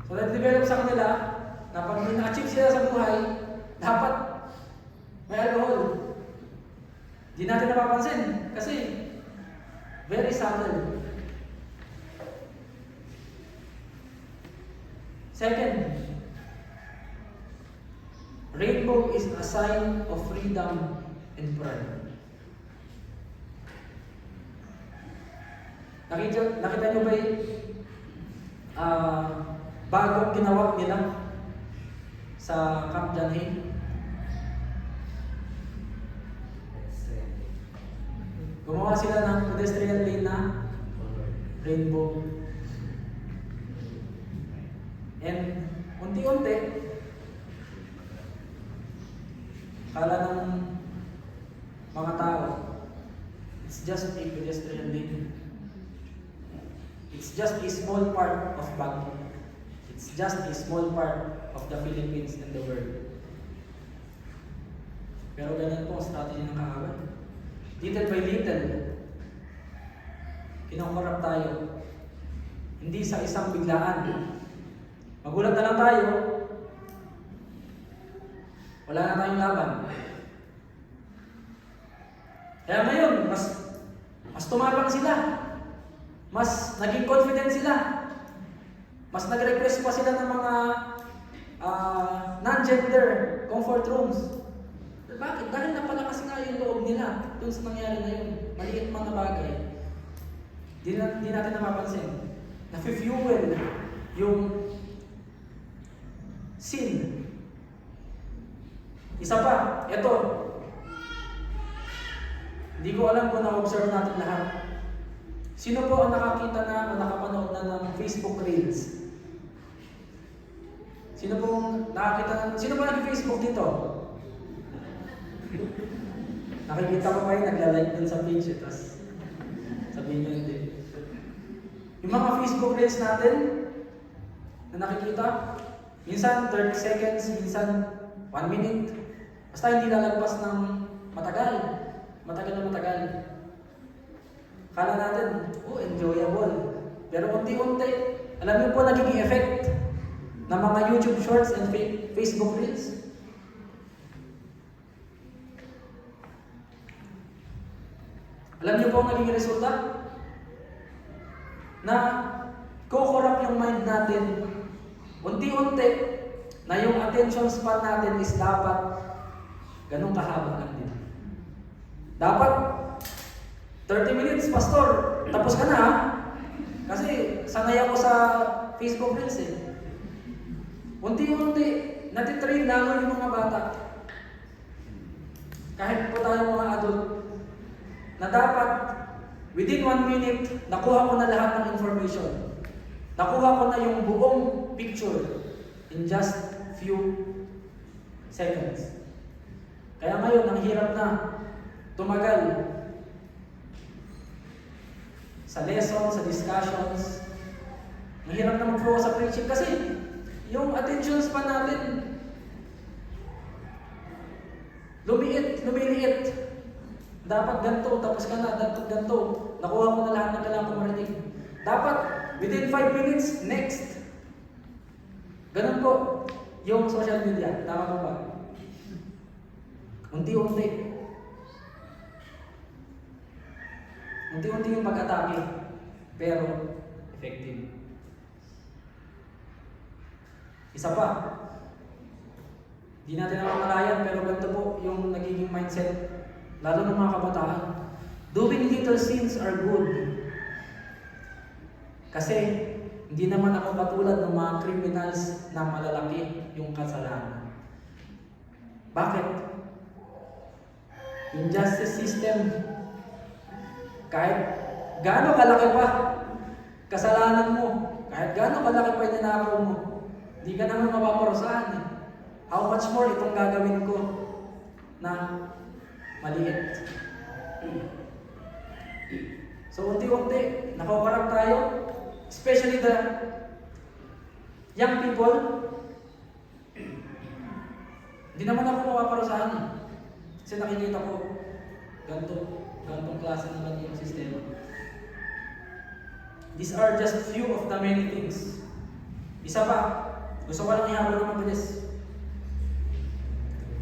So, na-develop sa kanila na pag may na-achieve sila sa buhay, dapat may alcohol. Di natin napapansin kasi very subtle. Second, rainbow is a sign of freedom and pride. Nakita nyo ba yung bagong ginawag nila sa Camp Janhay? Gumawa sila ng pedestrian lane na rainbow. And unti-unti, kala ng mga tao, it's just a pedestrian lane. It's just a small part of Baguio. It's just a small part of the Philippines and the world. Pero ganyan po ang strategy ng kaaway. Little by little, kinokorrupt tayo. Hindi sa isang biglaan. Magulat na lang tayo, wala na tayong laban. Kaya ngayon, mas tumabang sila. Mas naging confident sila. Mas nag-request pa sila ng mga non-gender comfort rooms. Bakit? Dahil napalakas nga yung loob nila dun sa nangyari na yun. Maliit man na bagay. Di natin napapansin. Na-fuel yung sin. Isa pa, ito. Hindi ko alam kung na-observe natin lahat. Sino po ang nakakita na o nakapanood na ng Facebook Reels? Sino po nag-Facebook dito? Nakikita ko kayo, nagla-like dun sa page, tapos sabihin nyo hindi. Yung mga Facebook Reels natin, na nakikita, minsan 30 seconds, minsan 1 minute, basta hindi lalagpas ng matagal na matagal. Kala natin, enjoyable. Pero unti-unti, alam niyo po nagiging effect ng mga YouTube Shorts and Facebook Reels. Alam niyo po ang naging resulta? na kukurap yung mind natin. Unti-unti na yung attention span natin is dapat ganun kahaba lang din. Dapat 30 minutes, pastor, tapos ka na ha? Kasi sanay ako sa Facebook Reels eh. Unti-unti, natitrain lalo yung mga bata. Kahit po tayo mga adult, na dapat within 1 minute, nakuha ko na lahat ng information. Nakuha ko na yung buong picture in just few seconds. Kaya ngayon, ang hirap na tumagal sa lesson, sa discussions. Ang hirap na mag-flow sa preaching kasi yung attention span natin lumiliit. Dapat ganito, tapos ka na, dapat ganito. Nakuha mo na lahat ng kailangan kong marinig. Dapat within 5 minutes, next. Ganun po yung social media. Tama po ba? Unti-unti. Unti-unti yung pag-atake. Pero effective. Isa pa. Hindi natin namamalayan pero ganito po yung nagiging mindset. Lalo ng mga kabataan. Doing little sins are good. Kasi hindi naman ako katulad ng mga criminals na malalaki yung kasalanan. Bakit? Yung justice system, kahit gaano kalaki pa kasalanan mo, kahit gaano kalaki pa inanakaw mo, hindi ka naman mapaparusahan eh. How much more itong gagawin ko na maliit. So unti-unti, nakukarap tayo, especially the young people. Hindi naman ako mapaparusahan eh. Kasi nakikita ko, ganitong klase naman yung sistema. These are just few of the many things. Isa pa, gusto ko lang ihabol ng mabilis.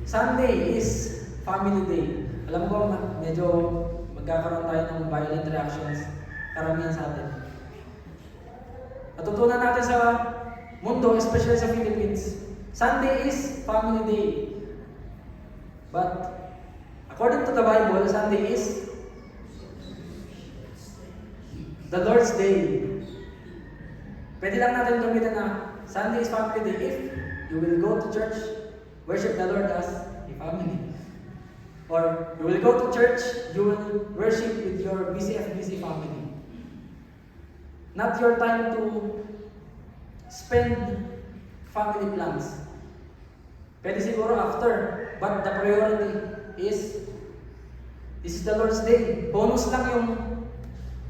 Sunday is family day. Alam ko, medyo magkakaroon tayo ng violent reactions karamihan sa atin. Natutunan natin sa mundo, especially sa Philippines, Sunday is family day. But according to the Bible, Sunday is the Lord's Day. Pwede lang natin gamitin na Sunday is family day if you will go to church, worship the Lord as a family. Or you will go to church, you will worship with your BCFBC family. Not your time to spend family plans. Pwede siguro after, but the priority is this is the Lord's Day. Bonus lang yung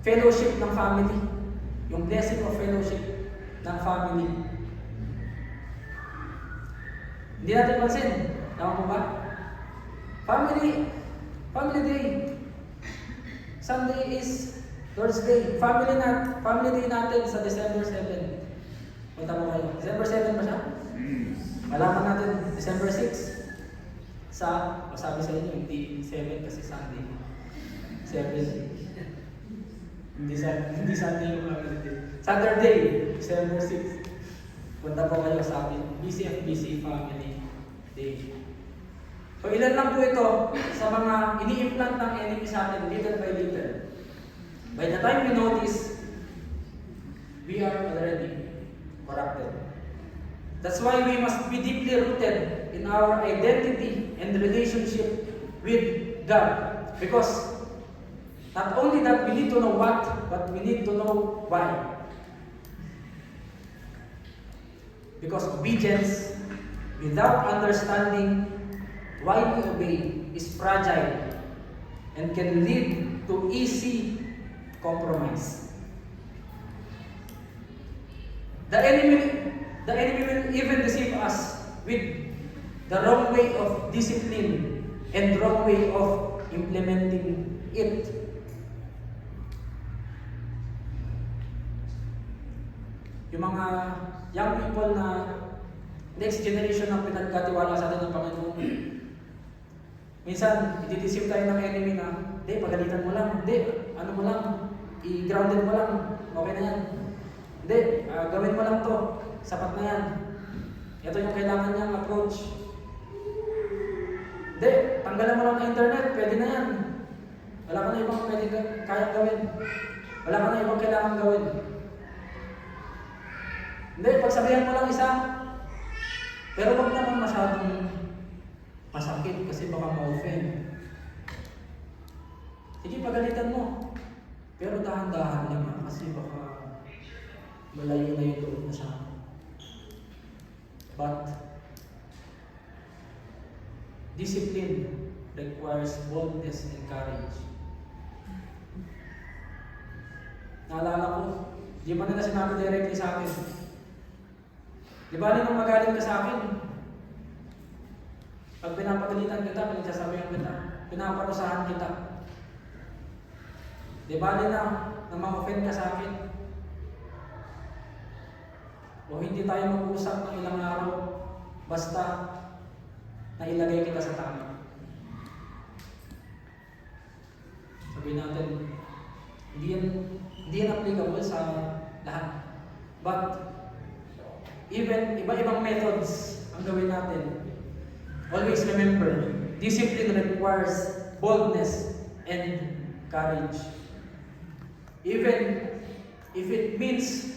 fellowship ng family. Yung blessing of fellowship ng family. Hindi natin pansin. Tama po ba? Family day. Sunday is Lord's Day. Family day natin sa December 7. Punta po kayo. December 7 ba siya? Malaman natin December 6. Sabi sa inyo, hindi 7 kasi Sunday. 7. Hindi Sunday yung family day. Saturday, December 6. Punta po kayo sa akin. BCFBC Family Day. So ilan lang po ito sa mga ini-implant ng enemy sa atin little by little. By the time we notice, we are already corrupted. That's why we must be deeply rooted in our identity and relationship with God. Because not only that we need to know what, but we need to know why. Because obedience without understanding why we obey is fragile and can lead to easy compromise. The enemy will even deceive us with the wrong way of discipline and wrong way of implementing it. Yung mga young people na next generation ang pinagkatiwala sa atin ng Panginoon. Minsan, i-deceive tayo ng enemy na, hindi, pagalitan mo lang, hindi, ano mo lang, i-grounded mo lang, okay na yan. Hindi, gawin mo lang to. Sapat na yan. Ito yung kailangan niyang approach. Hindi, tanggalan mo lang ng internet, pwede na yan. Wala ka na ibang pwede kaya gawin. Wala ka na ibang kailangan gawin. Hindi, pagsabihan mo lang isa. Pero wag naman masyadong masakit kasi baka ma-offend. Sige, pagalitan mo. Pero dahan-dahan lang kasi baka malayo na yung loob na siya. But discipline requires boldness and courage. Naalala ko, di ba nila sinabi directly sa akin? Di ba nung magaling ka sa akin? Pag pinapagalitan kita, pinagsasabihan kita, pinaparusahan kita. Di ba nila na ma-offend ka sa akin? O hindi tayo mag-usap ng ilang araw basta nailagay kita sa tama. Sabihin natin, hindi yan applicable sa lahat. But even iba-ibang methods ang gawin natin. Always remember, discipline requires boldness and courage. Even if it means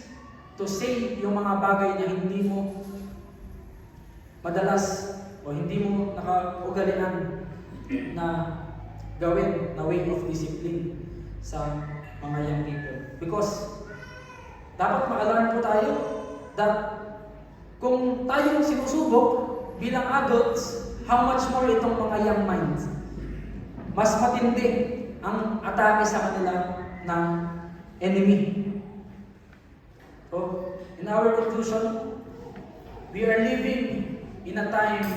to say yung mga bagay na hindi mo madalas o hindi mo nakaugalian na gawin na way of discipline sa mga young people. Because dapat ma-alarm po tayo that kung tayo sinusubok bilang adults, how much more itong mga young minds. Mas matindi ang atake sa kanila ng enemy. So, in our conclusion, we are living in a time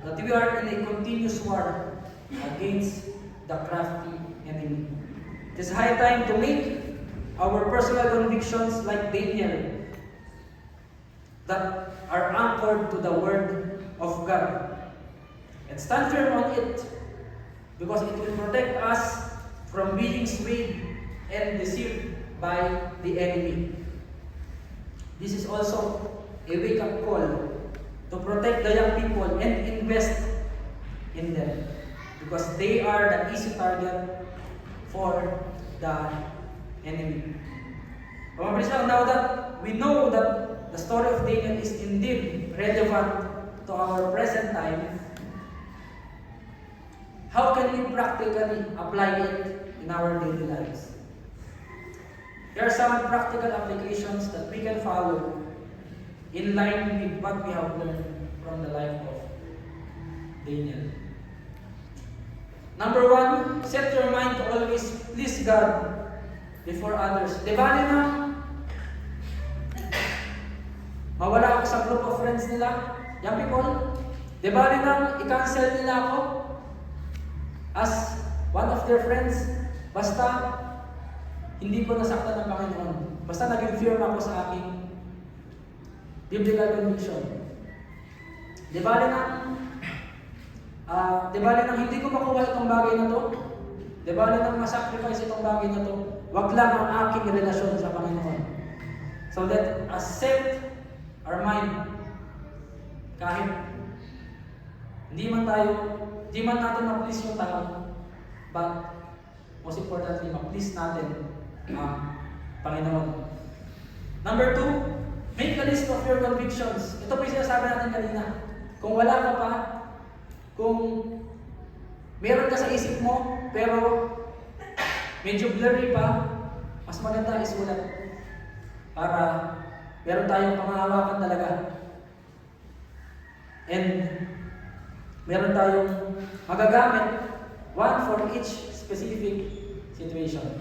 that we are in a continuous war against the crafty enemy. It is high time to make our personal convictions like Daniel that are anchored to the Word of God and stand firm on it because it will protect us from being swayed and deceived by the enemy. This is also a wake-up call to protect the young people and invest in them because they are the easy target for the enemy. Now that we know that the story of Daniel is indeed relevant to our present time, how can we practically apply it in our daily lives? There are some practical applications that we can follow in line with what we have learned from the life of Daniel. Number one, set your mind to always please God before others. Di ba na mawala ako sa group of friends nila, young people? Di ba na i-cancel nila ako as one of their friends? Basta hindi ko nasaktan ng Panginoon. Basta naging firm ako sa aking biblical conviction. Di ba na hindi ko makuha itong bagay na to? Di ba na masacrifice itong bagay na to? Wag lang ang aking relasyon sa Panginoon. So let us set our mind kahit hindi man natin ma-please yung tao, but most importantly, ma-please natin ang Panginoon. Number two, make a list of your convictions. Ito po yung sinasabi natin kanina. Kung wala ka pa, kung meron ka sa isip mo, pero medyo blurry pa, mas maganda isulat para meron tayong panghahawakan talaga. And meron tayong magagamit, one for each specific situation.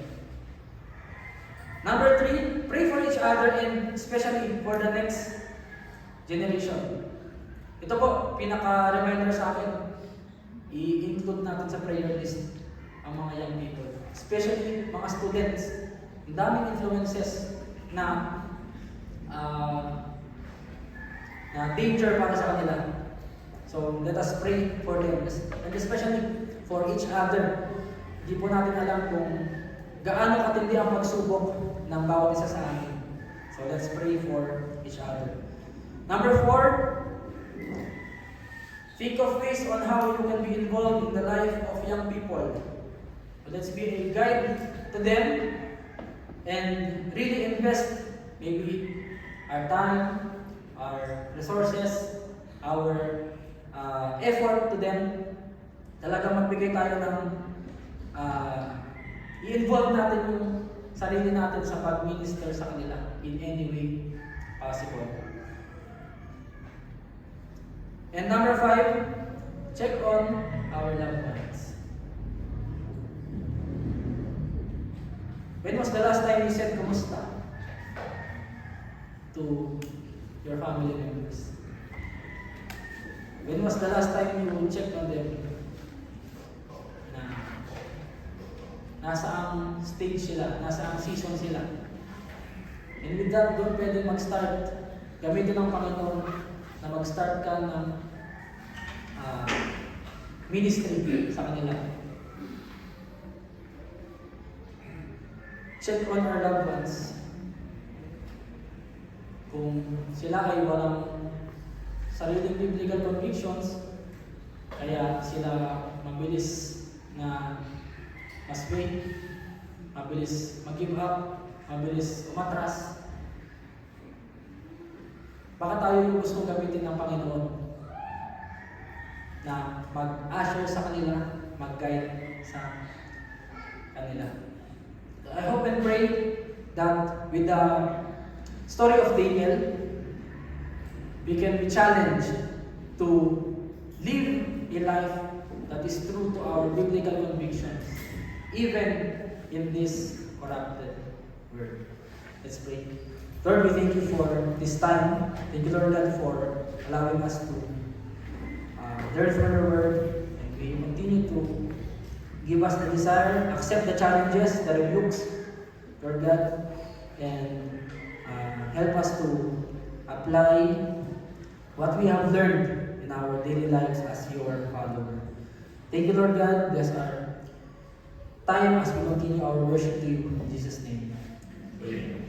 Number three, pray for each other and especially for the next generation. Ito po, pinaka-reminder sa akin, i-include natin sa prayer list ang mga young people. Especially mga students. Ang daming influences na danger para sa kanila. So, let us pray for them. And especially for each other. Hindi po natin alam kung gaano katindi ang pagsubok ng bawat isa sa atin. So let's pray for each other. Number 4, think of ways on how you can be involved in the life of young people. Let's be a guide to them and really invest maybe our time, our resources, our effort to them. Talaga magbigay tayo ng i-involve natin yung sarili natin sa pag-minister sa kanila in any way possible. And number 5, check on our loved ones. When was the last time you said kumusta to your family members? When was the last time you checked on them? Na nasa ang stage sila, nasa ang season sila. And with that, doon pwede mag-start. Gamitin ng Panginoon na mag-start ka ng ministry sa kanila. Check on our loved ones. Kung sila ay walang sariling biblical convictions, kaya sila mabilis na mas-wait, mabilis mag-give up, mabilis umatras. Baka tayo yung gusto gamitin ng Panginoon na mag-usher sa kanila, mag-guide sa kanila. I hope and pray that with the story of Daniel, we can be challenged to live a life that is true to our biblical convictions, even in this corrupted world. Let's pray. Lord, we thank you for this time. Thank you, Lord God, for allowing us to learn from your word, and we continue to give us the desire, accept the challenges, the rebukes, Lord God, and help us to apply what we have learned in our daily lives as your follower. Thank you, Lord God. Bless our time as we continue our worship to you. In Jesus' name, amen.